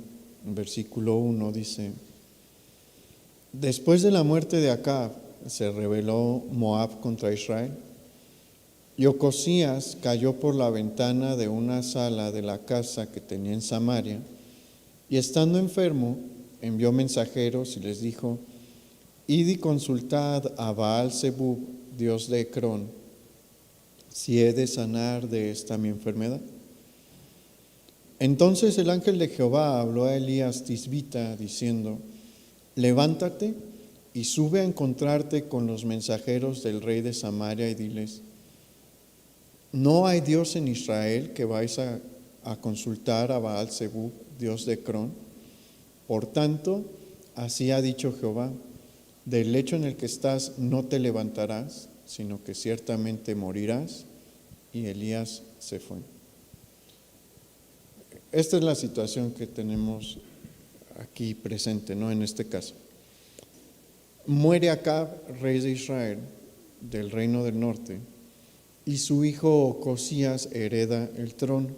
Speaker 1: versículo 1 dice: Después de la muerte de Acab, se rebeló Moab contra Israel, y Ocosías cayó por la ventana de una sala de la casa que tenía en Samaria, y estando enfermo, envió mensajeros y les dijo: Id y consultad a Baal-Zebub, dios de Ecrón, si he de sanar de esta mi enfermedad. Entonces el ángel de Jehová habló a Elías Tisbita, diciendo: Levántate y sube a encontrarte con los mensajeros del rey de Samaria y diles: ¿No hay Dios en Israel que vais a consultar a Baal-Zebub, dios de Ecrón? Por tanto, así ha dicho Jehová: del lecho en el que estás no te levantarás, sino que ciertamente morirás. Y Elías se fue. Esta es la situación que tenemos aquí presente, ¿no? En este caso. Muere Acab, rey de Israel, del reino del norte, y su hijo Ocosías hereda el trono.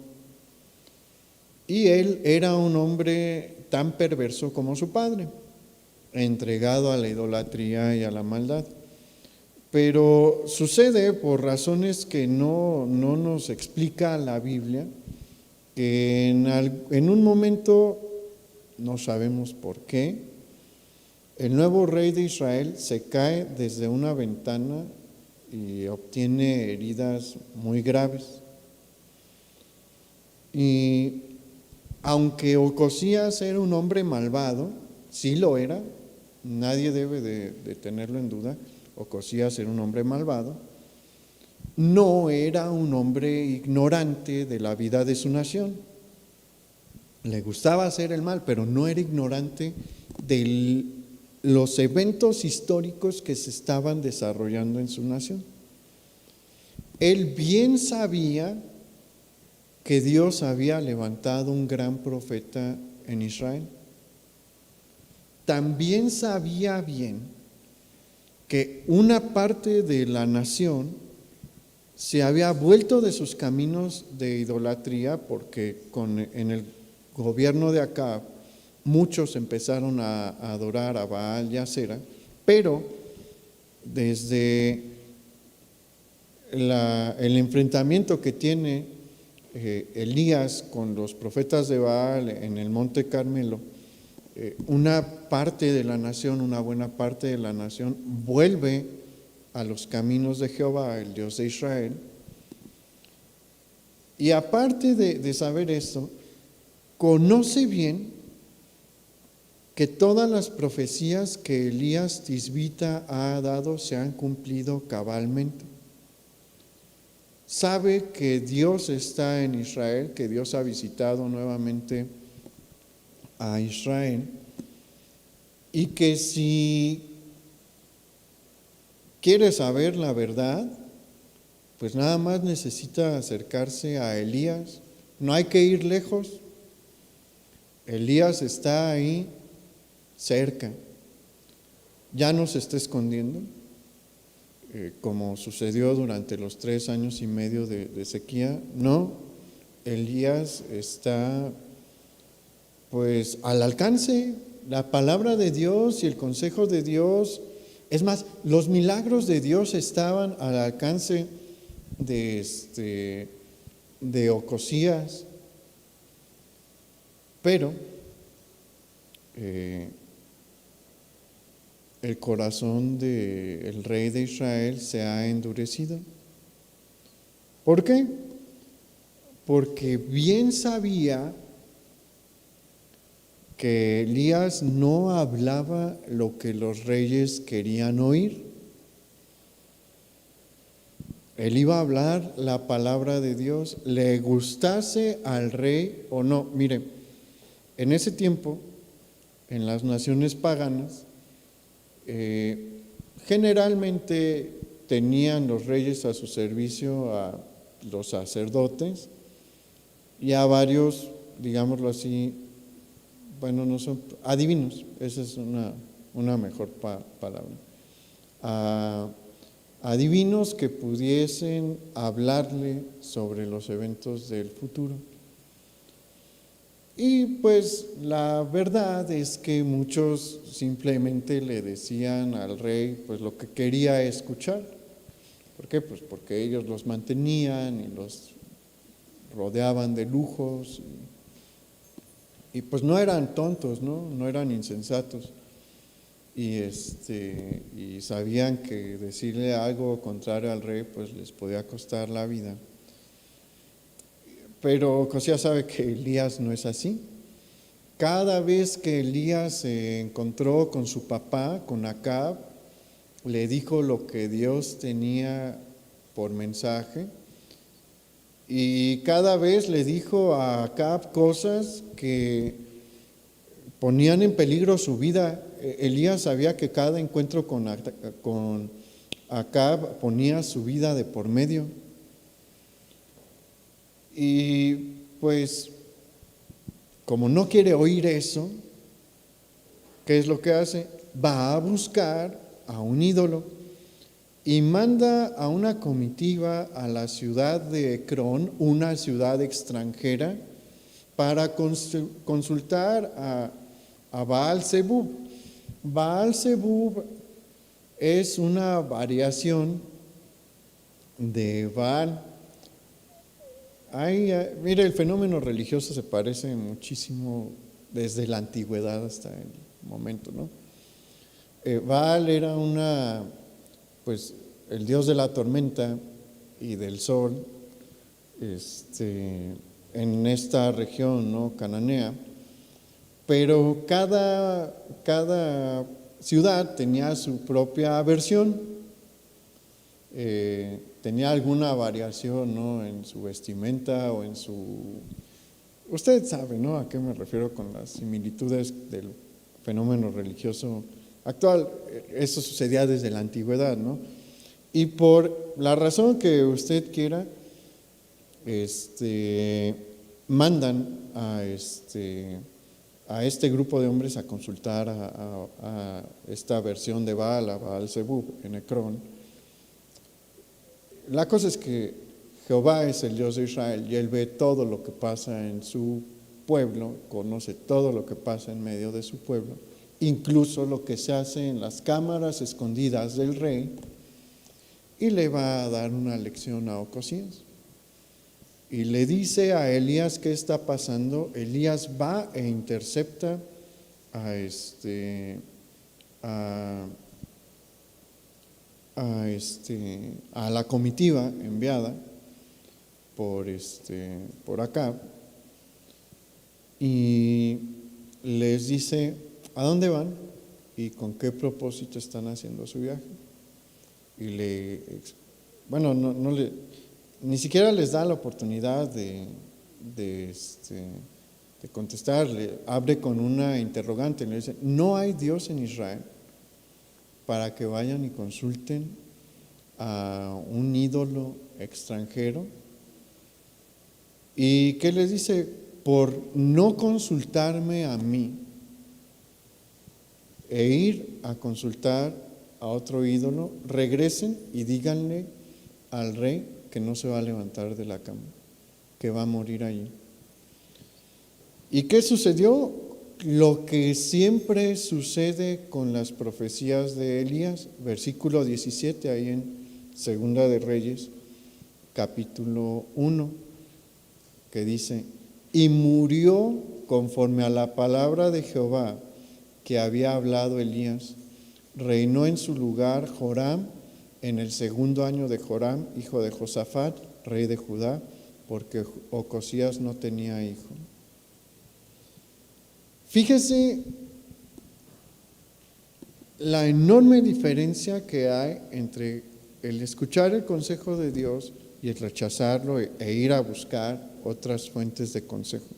Speaker 1: Y él era un hombre tan perverso como su padre, entregado a la idolatría y a la maldad. Pero sucede, por razones que no nos explica la Biblia, que en un momento, no sabemos por qué, el nuevo rey de Israel se cae desde una ventana y obtiene heridas muy graves. Y aunque Ocosías era un hombre malvado, sí lo era, nadie debe de tenerlo en duda, Ocosías era un hombre malvado, no era un hombre ignorante de la vida de su nación. Le gustaba hacer el mal, pero no era ignorante de los eventos históricos que se estaban desarrollando en su nación. Él bien sabía que Dios había levantado un gran profeta en Israel. También sabía bien que una parte de la nación se había vuelto de sus caminos de idolatría, porque en el gobierno de Acab muchos empezaron a adorar a Baal y a Asera, pero desde el enfrentamiento que tiene Elías con los profetas de Baal en el Monte Carmelo, una parte de la nación, una buena parte de la nación vuelve a los caminos de Jehová, el Dios de Israel. Y aparte de saber esto, conoce bien que todas las profecías que Elías Tisbita ha dado se han cumplido cabalmente. Sabe que Dios está en Israel, que Dios ha visitado nuevamente a Israel, y que si quiere saber la verdad, pues nada más necesita acercarse a Elías. No hay que ir lejos. Elías está ahí cerca. Ya no se está escondiendo, como sucedió durante los 3 años y medio de sequía. No, Elías está pues al alcance. La palabra de Dios y el consejo de Dios, es más, los milagros de Dios estaban al alcance de Ocosías, pero el corazón del rey de Israel se ha endurecido. ¿Por qué? Porque bien sabía que Elías no hablaba lo que los reyes querían oír. Él iba a hablar la palabra de Dios, le gustase al rey o no. Mire, en ese tiempo, en las naciones paganas, generalmente tenían los reyes a su servicio a los sacerdotes y a varios, digámoslo así, bueno, no son adivinos, esa es una mejor palabra, adivinos que pudiesen hablarle sobre los eventos del futuro. Y pues la verdad es que muchos simplemente le decían al rey pues lo que quería escuchar. ¿Por qué? Pues porque ellos los mantenían y los rodeaban de lujos y pues no eran tontos, no eran insensatos. Y sabían que decirle algo contrario al rey pues les podía costar la vida. Pero Josías sabe que Elías no es así. Cada vez que Elías se encontró con su papá, con Acab, le dijo lo que Dios tenía por mensaje, y cada vez le dijo a Acab cosas que ponían en peligro su vida. Elías sabía que cada encuentro con Acab ponía su vida de por medio. Y pues, como no quiere oír eso, ¿qué es lo que hace? Va a buscar a un ídolo y manda a una comitiva a la ciudad de Ecrón, una ciudad extranjera, para consultar a Baal Zebub. Baal Zebub es una variación de Baal. Mire, el fenómeno religioso se parece muchísimo desde la antigüedad hasta el momento, ¿no? Baal era pues el dios de la tormenta y del sol, en esta región, ¿no?, cananea, pero cada ciudad tenía su propia versión, tenía alguna variación, ¿no?, en su vestimenta o en usted sabe, ¿no?, a qué me refiero con las similitudes del fenómeno religioso actual. Eso sucedía desde la antigüedad, ¿no? Y por la razón que usted quiera, mandan a este grupo de hombres a consultar a esta versión de Baal, a Baal Zebub en Ecrón. La cosa es que Jehová es el Dios de Israel y Él ve todo lo que pasa en su pueblo, conoce todo lo que pasa en medio de su pueblo, incluso lo que se hace en las cámaras escondidas del rey, y le va a dar una lección a Ocosías. Y le dice a Elías qué está pasando. Elías va e intercepta a la comitiva enviada por Acab, y les dice a dónde van y con qué propósito están haciendo su viaje. Y ni siquiera les da la oportunidad de contestarle. Abre con una interrogante, le dice: ¿no hay Dios en Israel para que vayan y consulten a un ídolo extranjero? ¿Y qué les dice? Por no consultarme a mí e ir a consultar a otro ídolo, regresen y díganle al rey que no se va a levantar de la cama, que va a morir allí. ¿Y qué sucedió? Lo que siempre sucede con las profecías de Elías, versículo 17, ahí en Segunda de Reyes, capítulo 1, que dice: y murió conforme a la palabra de Jehová que había hablado Elías. Reinó en su lugar Joram en el segundo año de Joram, hijo de Josafat, rey de Judá, porque Ocosías no tenía hijo. Fíjese la enorme diferencia que hay entre el escuchar el consejo de Dios y el rechazarlo e ir a buscar otras fuentes de consejo.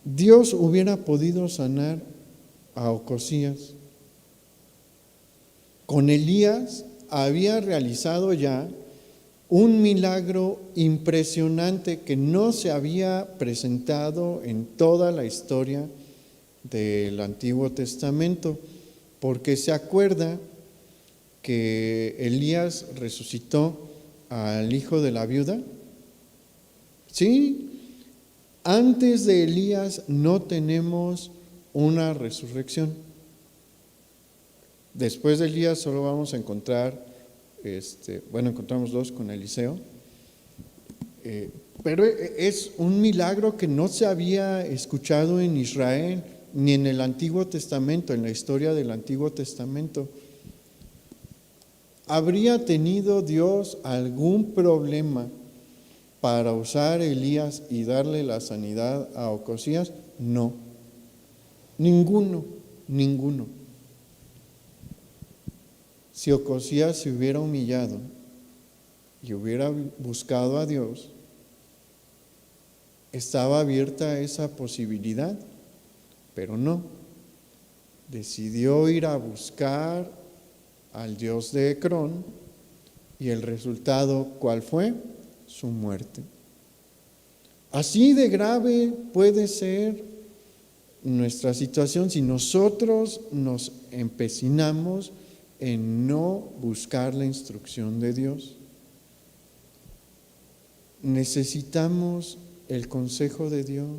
Speaker 1: Dios hubiera podido sanar a Ocosías. Con Elías había realizado ya un milagro impresionante que no se había presentado en toda la historia del Antiguo Testamento, porque se acuerda que Elías resucitó al hijo de la viuda. Sí, Antes de Elías no tenemos una resurrección. Después de Elías solo vamos a encontrar, encontramos dos con Eliseo, pero es un milagro que no se había escuchado en Israel ni en el Antiguo Testamento, en la historia del Antiguo Testamento. ¿Habría tenido Dios algún problema para usar a Elías y darle la sanidad a Ocosías? No, ninguno. Si Ocosías se hubiera humillado y hubiera buscado a Dios, estaba abierta esa posibilidad, pero no. Decidió ir a buscar al Dios de Ecrón y el resultado, ¿cuál fue? Su muerte. Así de grave puede ser nuestra situación si nosotros nos empecinamos en no buscar la instrucción de Dios. Necesitamos el consejo de Dios.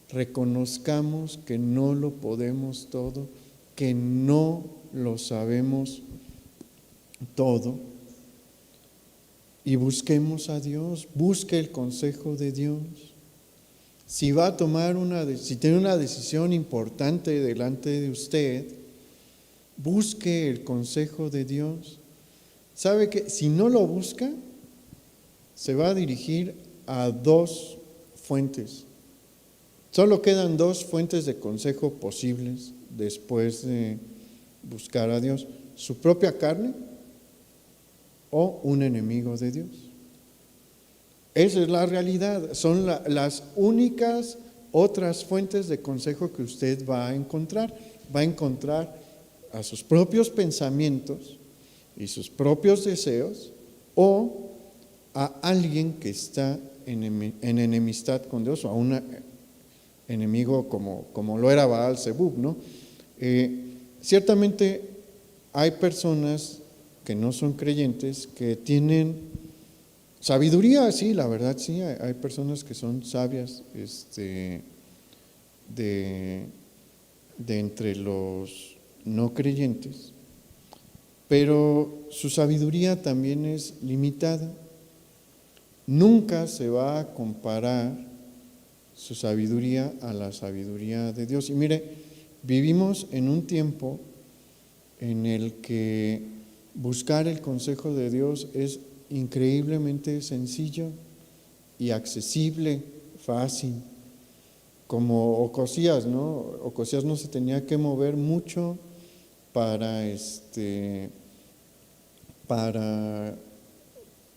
Speaker 1: Reconozcamos que no lo podemos todo, que no lo sabemos todo, y busquemos a Dios. Busque el consejo de Dios. Si va a tomar si tiene una decisión importante delante de usted, busque el consejo de Dios. ¿Sabe que si no lo busca, se va a dirigir a dos fuentes? Solo quedan dos fuentes de consejo posibles después de buscar a Dios: su propia carne o un enemigo de Dios. Esa es la realidad. Son las únicas otras fuentes de consejo que usted va a encontrar. Va a encontrar a sus propios pensamientos y sus propios deseos, o a alguien que está en enemistad con Dios, o a un enemigo como lo era Baal-Zebub, ¿no? Ciertamente hay personas que no son creyentes que tienen sabiduría, sí, la verdad sí, hay personas que son sabias de entre los no creyentes, pero su sabiduría también es limitada. Nunca se va a comparar su sabiduría a la sabiduría de Dios. Y mire, vivimos en un tiempo en el que buscar el consejo de Dios es increíblemente sencillo y accesible, fácil. Como Ocosías, ¿no? Ocosías no se tenía que mover mucho para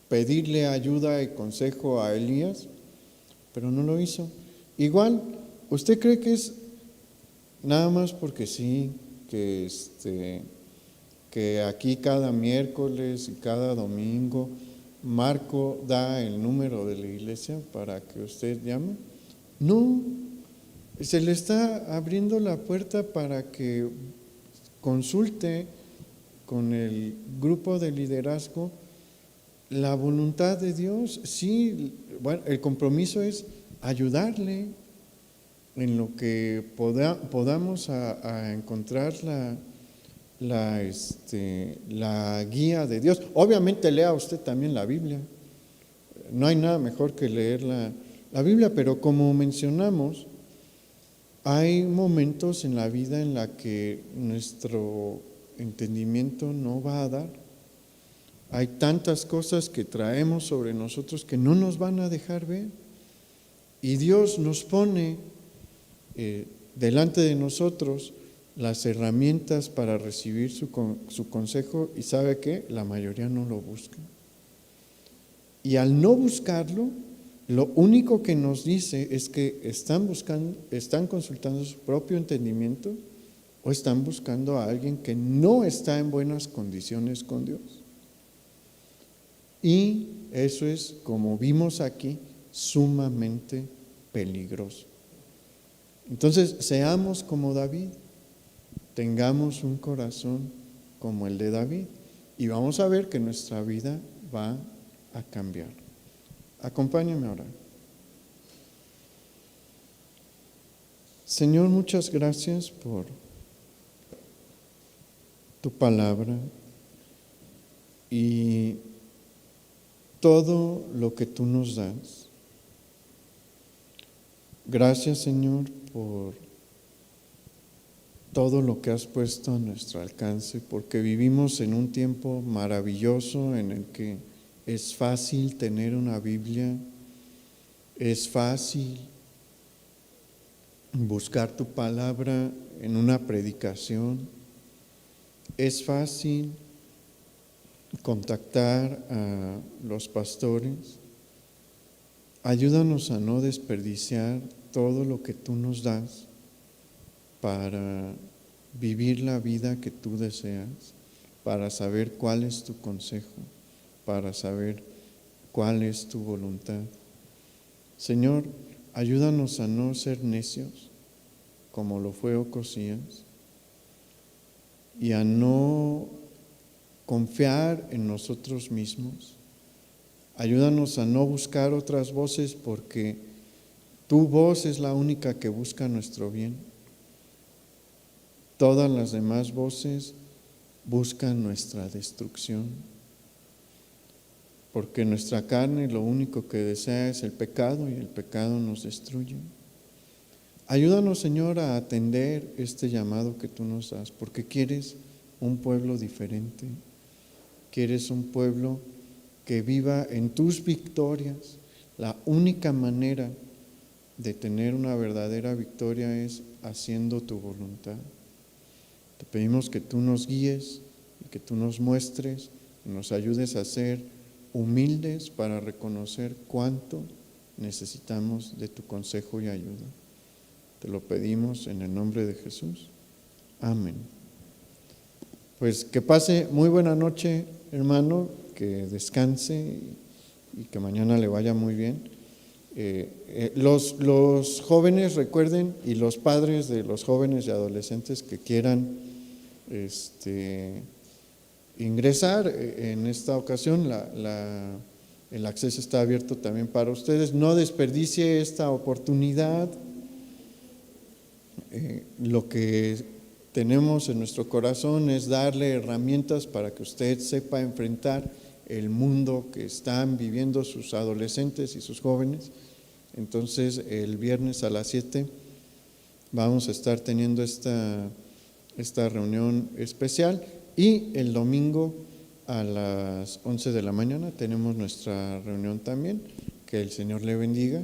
Speaker 1: pedirle ayuda y consejo a Elías, pero no lo hizo. Igual, ¿usted cree que es nada más porque sí, que aquí cada miércoles y cada domingo Marco da el número de la iglesia para que usted llame? No, se le está abriendo la puerta para que consulte con el grupo de liderazgo la voluntad de Dios. Sí, bueno, el compromiso es ayudarle en lo que podamos a encontrar la guía de Dios. Obviamente lea usted también la Biblia. No hay nada mejor que leer la Biblia, pero como mencionamos, hay momentos en la vida en la que nuestro entendimiento no va a dar. Hay tantas cosas que traemos sobre nosotros que no nos van a dejar ver. Y Dios nos pone delante de nosotros las herramientas para recibir su consejo, y ¿sabe qué? La mayoría no lo busca. Y al no buscarlo, lo único que nos dice es que están consultando su propio entendimiento, o están buscando a alguien que no está en buenas condiciones con Dios. Y eso es, como vimos aquí, sumamente peligroso. Entonces, seamos como David, tengamos un corazón como el de David, y vamos a ver que nuestra vida va a cambiar. Acompáñenme ahora. Señor, muchas gracias por tu palabra y todo lo que tú nos das. Gracias, Señor, por todo lo que has puesto a nuestro alcance, porque vivimos en un tiempo maravilloso en el que es fácil tener una Biblia, es fácil buscar tu palabra en una predicación, es fácil contactar a los pastores. Ayúdanos a no desperdiciar todo lo que tú nos das para vivir la vida que tú deseas, para saber cuál es tu consejo, para saber cuál es tu voluntad. Señor, ayúdanos a no ser necios, como lo fue Ocosías, y a no confiar en nosotros mismos. Ayúdanos a no buscar otras voces, porque tu voz es la única que busca nuestro bien. Todas las demás voces buscan nuestra destrucción, porque nuestra carne lo único que desea es el pecado y el pecado nos destruye. Ayúdanos, Señor, a atender este llamado que tú nos das, porque quieres un pueblo diferente, quieres un pueblo que viva en tus victorias. La única manera de tener una verdadera victoria es haciendo tu voluntad. Te pedimos que tú nos guíes y que tú nos muestres y nos ayudes a ser humildes para reconocer cuánto necesitamos de tu consejo y ayuda. Te lo pedimos en el nombre de Jesús. Amén. Pues que pase muy buena noche, hermano, que descanse y que mañana le vaya muy bien. Los jóvenes, recuerden, y los padres de los jóvenes y adolescentes que quieran ingresar en esta ocasión, el acceso está abierto también para ustedes. No desperdicie esta oportunidad. Lo que tenemos en nuestro corazón es darle herramientas para que usted sepa enfrentar el mundo que están viviendo sus adolescentes y sus jóvenes. Entonces, el viernes a las 7 vamos a estar teniendo esta reunión especial, y el domingo a las 11 de la mañana tenemos nuestra reunión también. Que el Señor le bendiga.